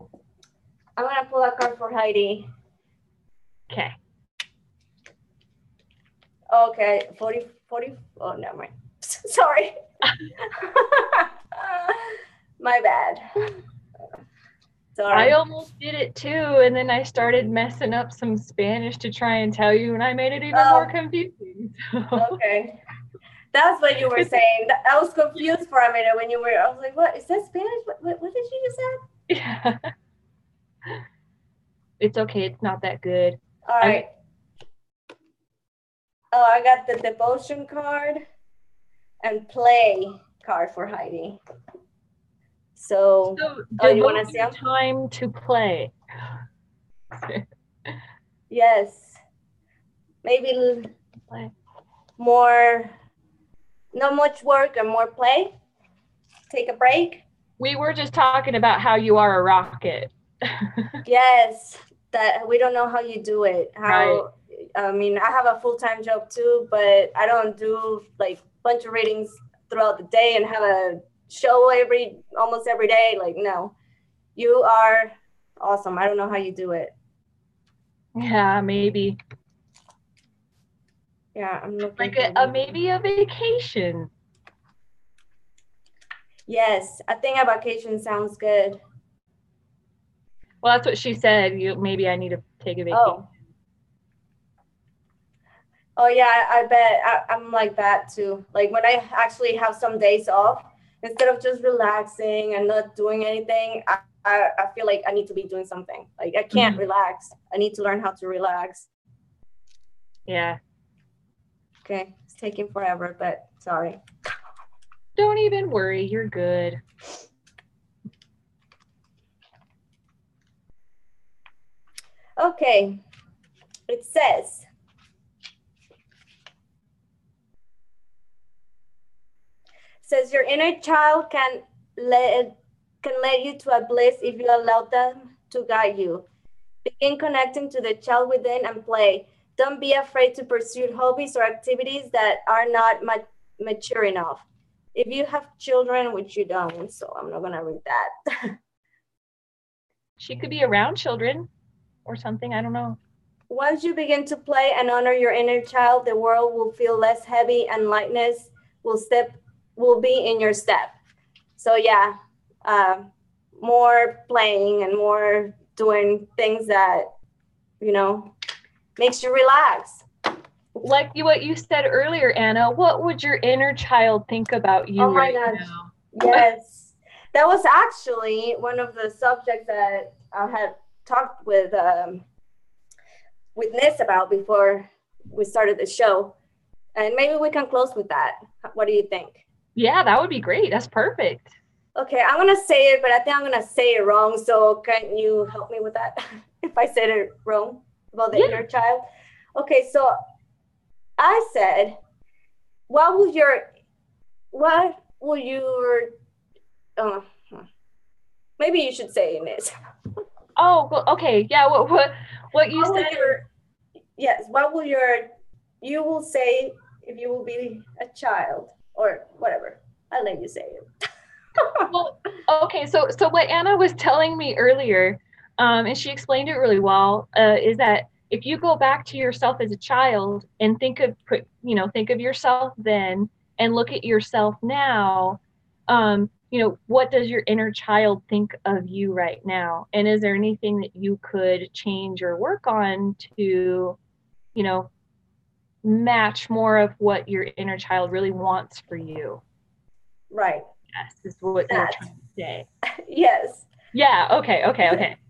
I'm gonna pull a card for Heidi. Okay. Okay, 40, oh, never mind. Sorry. My bad. Sorry. I almost did it too, and then I started messing up some Spanish to try and tell you, and I made it even more confusing. So. Okay. That's what you were saying. I was confused for a minute when you were, I was like, what, is that Spanish? What did you just say? Yeah. It's okay, it's not that good. All right. Oh, I got the devotion card and play card for Heidi. So you want to see them? Time to play. Yes. Maybe more, not much work and more play. Take a break. We were just talking about how you are a rocket. Yes, that we don't know how you do it. Right. I mean, I have a full-time job too, but I don't do like a bunch of readings throughout the day and have a show almost every day. Like, no, you are awesome. I don't know how you do it. Yeah, maybe. Yeah, I'm looking like maybe a vacation. Yes, I think a vacation sounds good. Well, that's what she said. Maybe I need to take a vacation. Oh yeah, I bet I'm like that too. Like when I actually have some days off, instead of just relaxing and not doing anything, I feel like I need to be doing something. Like I can't relax. I need to learn how to relax. Yeah. Okay, it's taking forever, but sorry. Don't even worry, you're good. Okay, it says, your inner child can lead you to a bliss if you allow them to guide you. Begin connecting to the child within and play. Don't be afraid to pursue hobbies or activities that are not mature enough. If you have children, which you don't, so I'm not gonna read that. She could be around children or something, I don't know. Once you begin to play and honor your inner child, the world will feel less heavy and lightness will be in your step. So yeah, more playing and more doing things that, makes you relax. Like what you said earlier, Anna, what would your inner child think about you Oh my right gosh. now? Yes. That was actually one of the subjects that I had talked with Nizz about before we started the show. And maybe we can close with that. What do you think? Yeah, that would be great. That's perfect. Okay, I'm gonna say it, but I think I'm gonna say it wrong. So can you help me with that if I said it wrong about the Yeah. inner child? Okay, so I said, what will your uh, maybe you should say in this. Oh, well, okay. Yeah, what you said. Yes, what will you will say if you will be a child or whatever. I'll let you say it. Well, okay, so what Anna was telling me earlier, and she explained it really well, is that if you go back to yourself as a child and think of yourself then and look at yourself now, what does your inner child think of you right now? And is there anything that you could change or work on to, you know, match more of what your inner child really wants for you? Right. Yes, is what you were That. trying to say. Yes. Yeah, okay.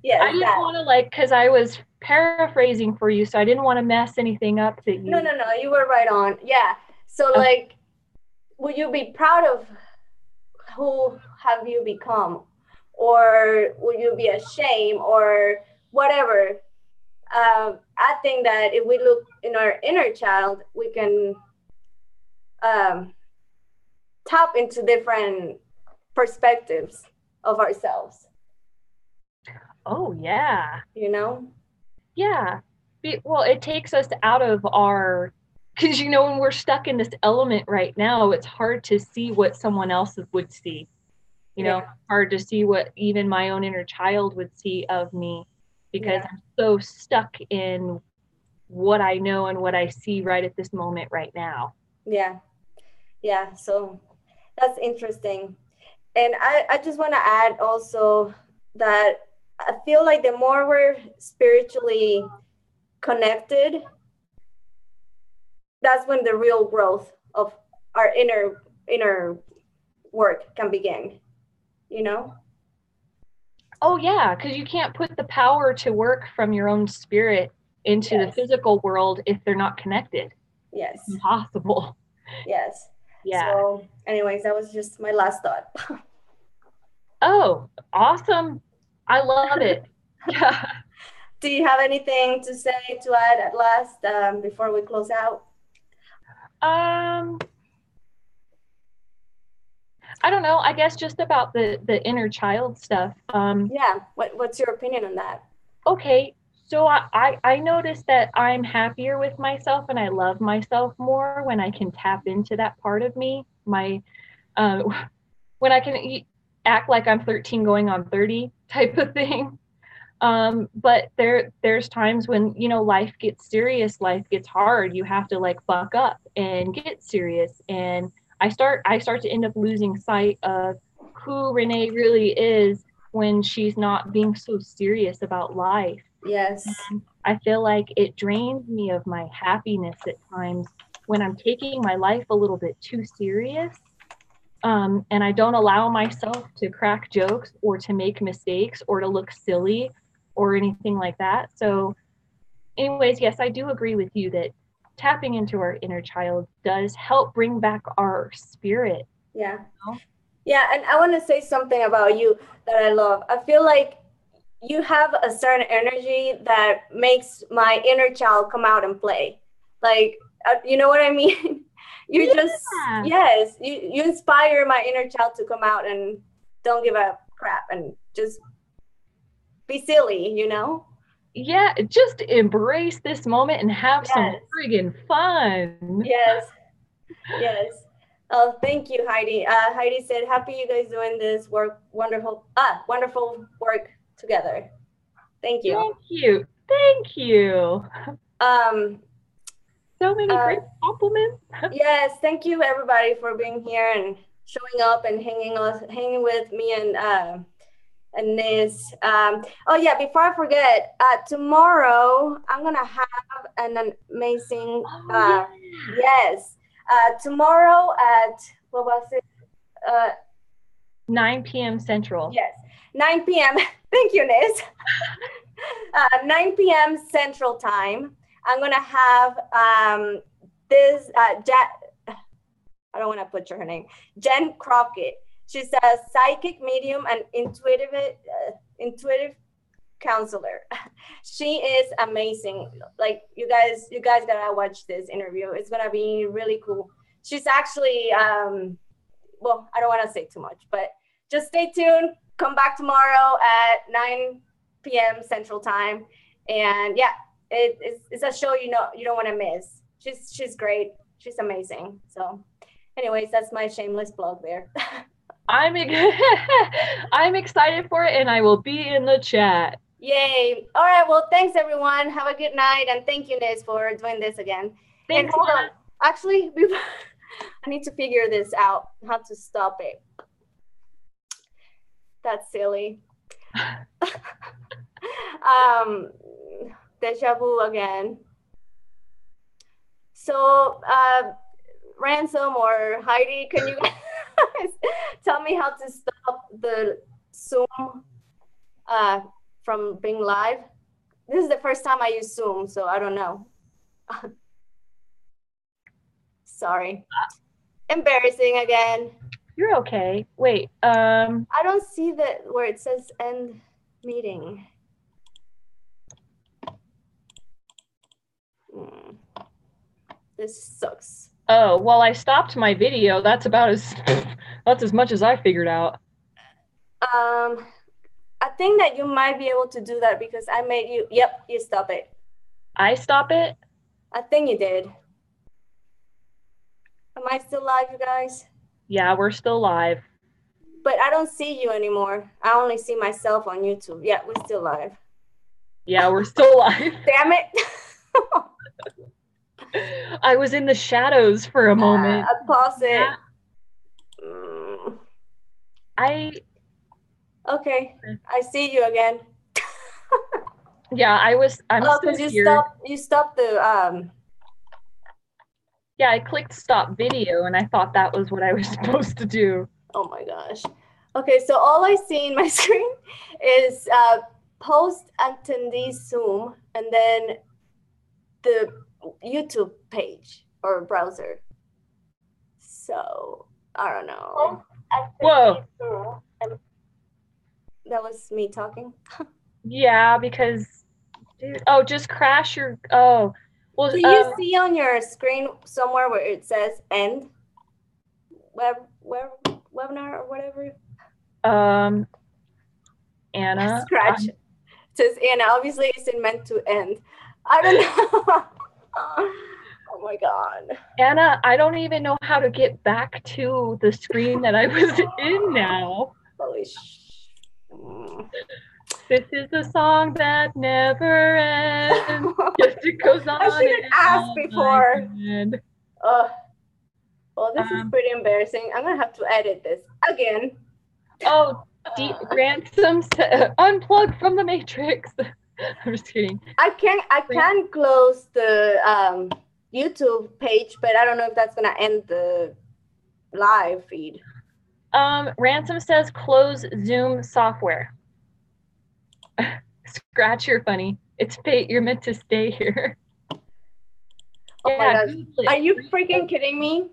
Yes, I didn't that. want to because I was paraphrasing for you, so I didn't want to mess anything up that you. No, you were right on. Yeah. So Okay. like, will you be proud of who have you become? Or will you be ashamed or whatever? I think that if we look in our inner child, we can um, tap into different perspectives of ourselves, Oh yeah, yeah. Well, it takes us out of our because when we're stuck in this element right now, it's hard to see what someone else would see. Yeah. Hard to see what even my own inner child would see of me because Yeah. I'm so stuck in what I know and what I see right at this moment right now. Yeah. Yeah. So that's interesting. And I just want to add also that I feel like the more we're spiritually connected, that's when the real growth of our inner work can begin, you know? Oh yeah, because you can't put the power to work from your own spirit into the physical world if they're not connected. Yes. It's impossible. Yes. Yeah. So anyways, that was just my last thought. Oh, awesome. I love it. Yeah. Do you have anything to say to add at last before we close out? Um, I don't know. I guess just about the inner child stuff. Yeah. What's your opinion on that? Okay. So I noticed that I'm happier with myself and I love myself more when I can tap into that part of me. Uh, when I can act like I'm 13 going on 30 type of thing. But there's times when life gets serious, life gets hard. You have to like buck up and get serious. And I start to end up losing sight of who Renee really is when she's not being so serious about life. Yes. And I feel like it drains me of my happiness at times when I'm taking my life a little bit too serious. And I don't allow myself to crack jokes or to make mistakes or to look silly or anything like that. So, anyways, yes, I do agree with you that tapping into our inner child does help bring back our spirit. Yeah. Yeah. And I want to say something about you that I love. I feel like you have a certain energy that makes my inner child come out and play. Like, you know what I mean? Yes, you inspire my inner child to come out and don't give a crap and just be silly, Yeah, just embrace this moment and have some friggin' fun. Yes. Oh, thank you, Heidi. Heidi said, happy you guys doing this wonderful work together. Thank you. Thank you. Um, so many great compliments. Yes, thank you everybody for being here and showing up and hanging with me and and Nizz. Oh yeah, before I forget, tomorrow I'm gonna have an amazing. Oh yeah. Yes, tomorrow at what was it? 9 p.m. Central. Yes, 9 p.m. Thank you, Nizz. 9 p.m. Central Time. I'm gonna have this. I don't want to butcher her name. Jen Crockett. She's a psychic medium and intuitive counselor. She is amazing. Like you guys gotta watch this interview. It's gonna be really cool. She's actually well, I don't want to say too much, but just stay tuned. Come back tomorrow at 9 p.m. Central Time, and yeah, it's a show you don't want to miss. She's great. She's amazing. So, anyways, that's my shameless plug there. I'm I'm excited for it, and I will be in the chat. Yay! All right. Well, thanks everyone. Have a good night, and thank you, Nizz, for doing this again. Thanks, and hold on. Actually, I need to figure this out. How to stop it. That's silly. Deja vu again. So, Ransom or Heidi, can you guys tell me how to stop the Zoom from being live? This is the first time I use Zoom, so I don't know. Sorry. Embarrassing again. You're okay. Wait. I don't see where it says end meeting. This sucks. Oh, well, I stopped my video. That's about that's as much as I figured out. I think that you might be able to do that because I made you. Yep, you stop it. I stop it? I think you did. Am I still live, you guys? Yeah, we're still live. But I don't see you anymore. I only see myself on YouTube. Yeah, we're still live. Yeah, we're still live. Damn it. I was in the shadows for a moment. Pause it. Okay, I see you again. Yeah, I'm still here. You stopped the Yeah, I clicked stop video and I thought that was what I was supposed to do. Oh my gosh. Okay, so all I see in my screen is post attendee Zoom and then the YouTube page or browser. So I don't know. Whoa. That was me talking. Yeah, because dude, oh, just crash your well. Do you see on your screen somewhere where it says end webinar or whatever? Anna. Scratch. It says Anna. Obviously, it's meant to end. I don't know. Oh my god. Anna, I don't even know how to get back to the screen that I was in now. Holy This is a song that never ends. Just it goes on. I should have asked before. Well, this is pretty embarrassing. I'm gonna have to edit this again. Oh, Ransom unplug from the Matrix. I'm just kidding. I can close the YouTube page, but I don't know if that's gonna end the live feed. Ransom says close Zoom software. Scratch, you're funny. It's fate. You're meant to stay here. Oh my gosh. Are you freaking kidding me?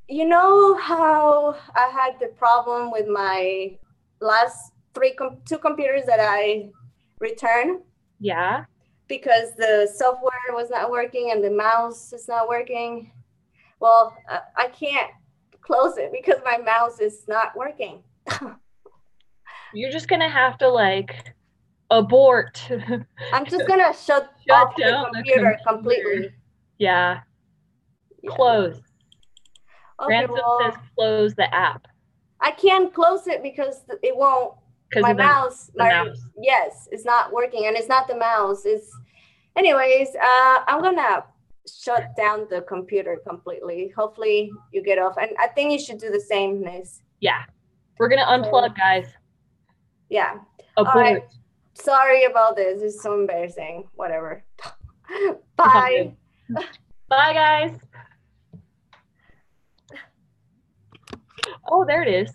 You know how I had the problem with my last two computers that I returned? Yeah. Because the software was not working and the mouse is not working. Well, I can't close it because my mouse is not working. You're just gonna have to like abort. I'm just gonna shut off the computer completely. Yeah. Close. Okay, Ransom says close the app. I can't close it because it won't. My mouse. Yes, it's not working, and it's not the mouse. Anyways, I'm gonna shut down the computer completely. Hopefully, you get off, and I think you should do the same, Nizz. Yeah. We're gonna So, unplug, guys. yeah. All Abort. right. Sorry about this. It's so embarrassing. Whatever. It's all Bye. good. Bye, guys. Oh, there it is.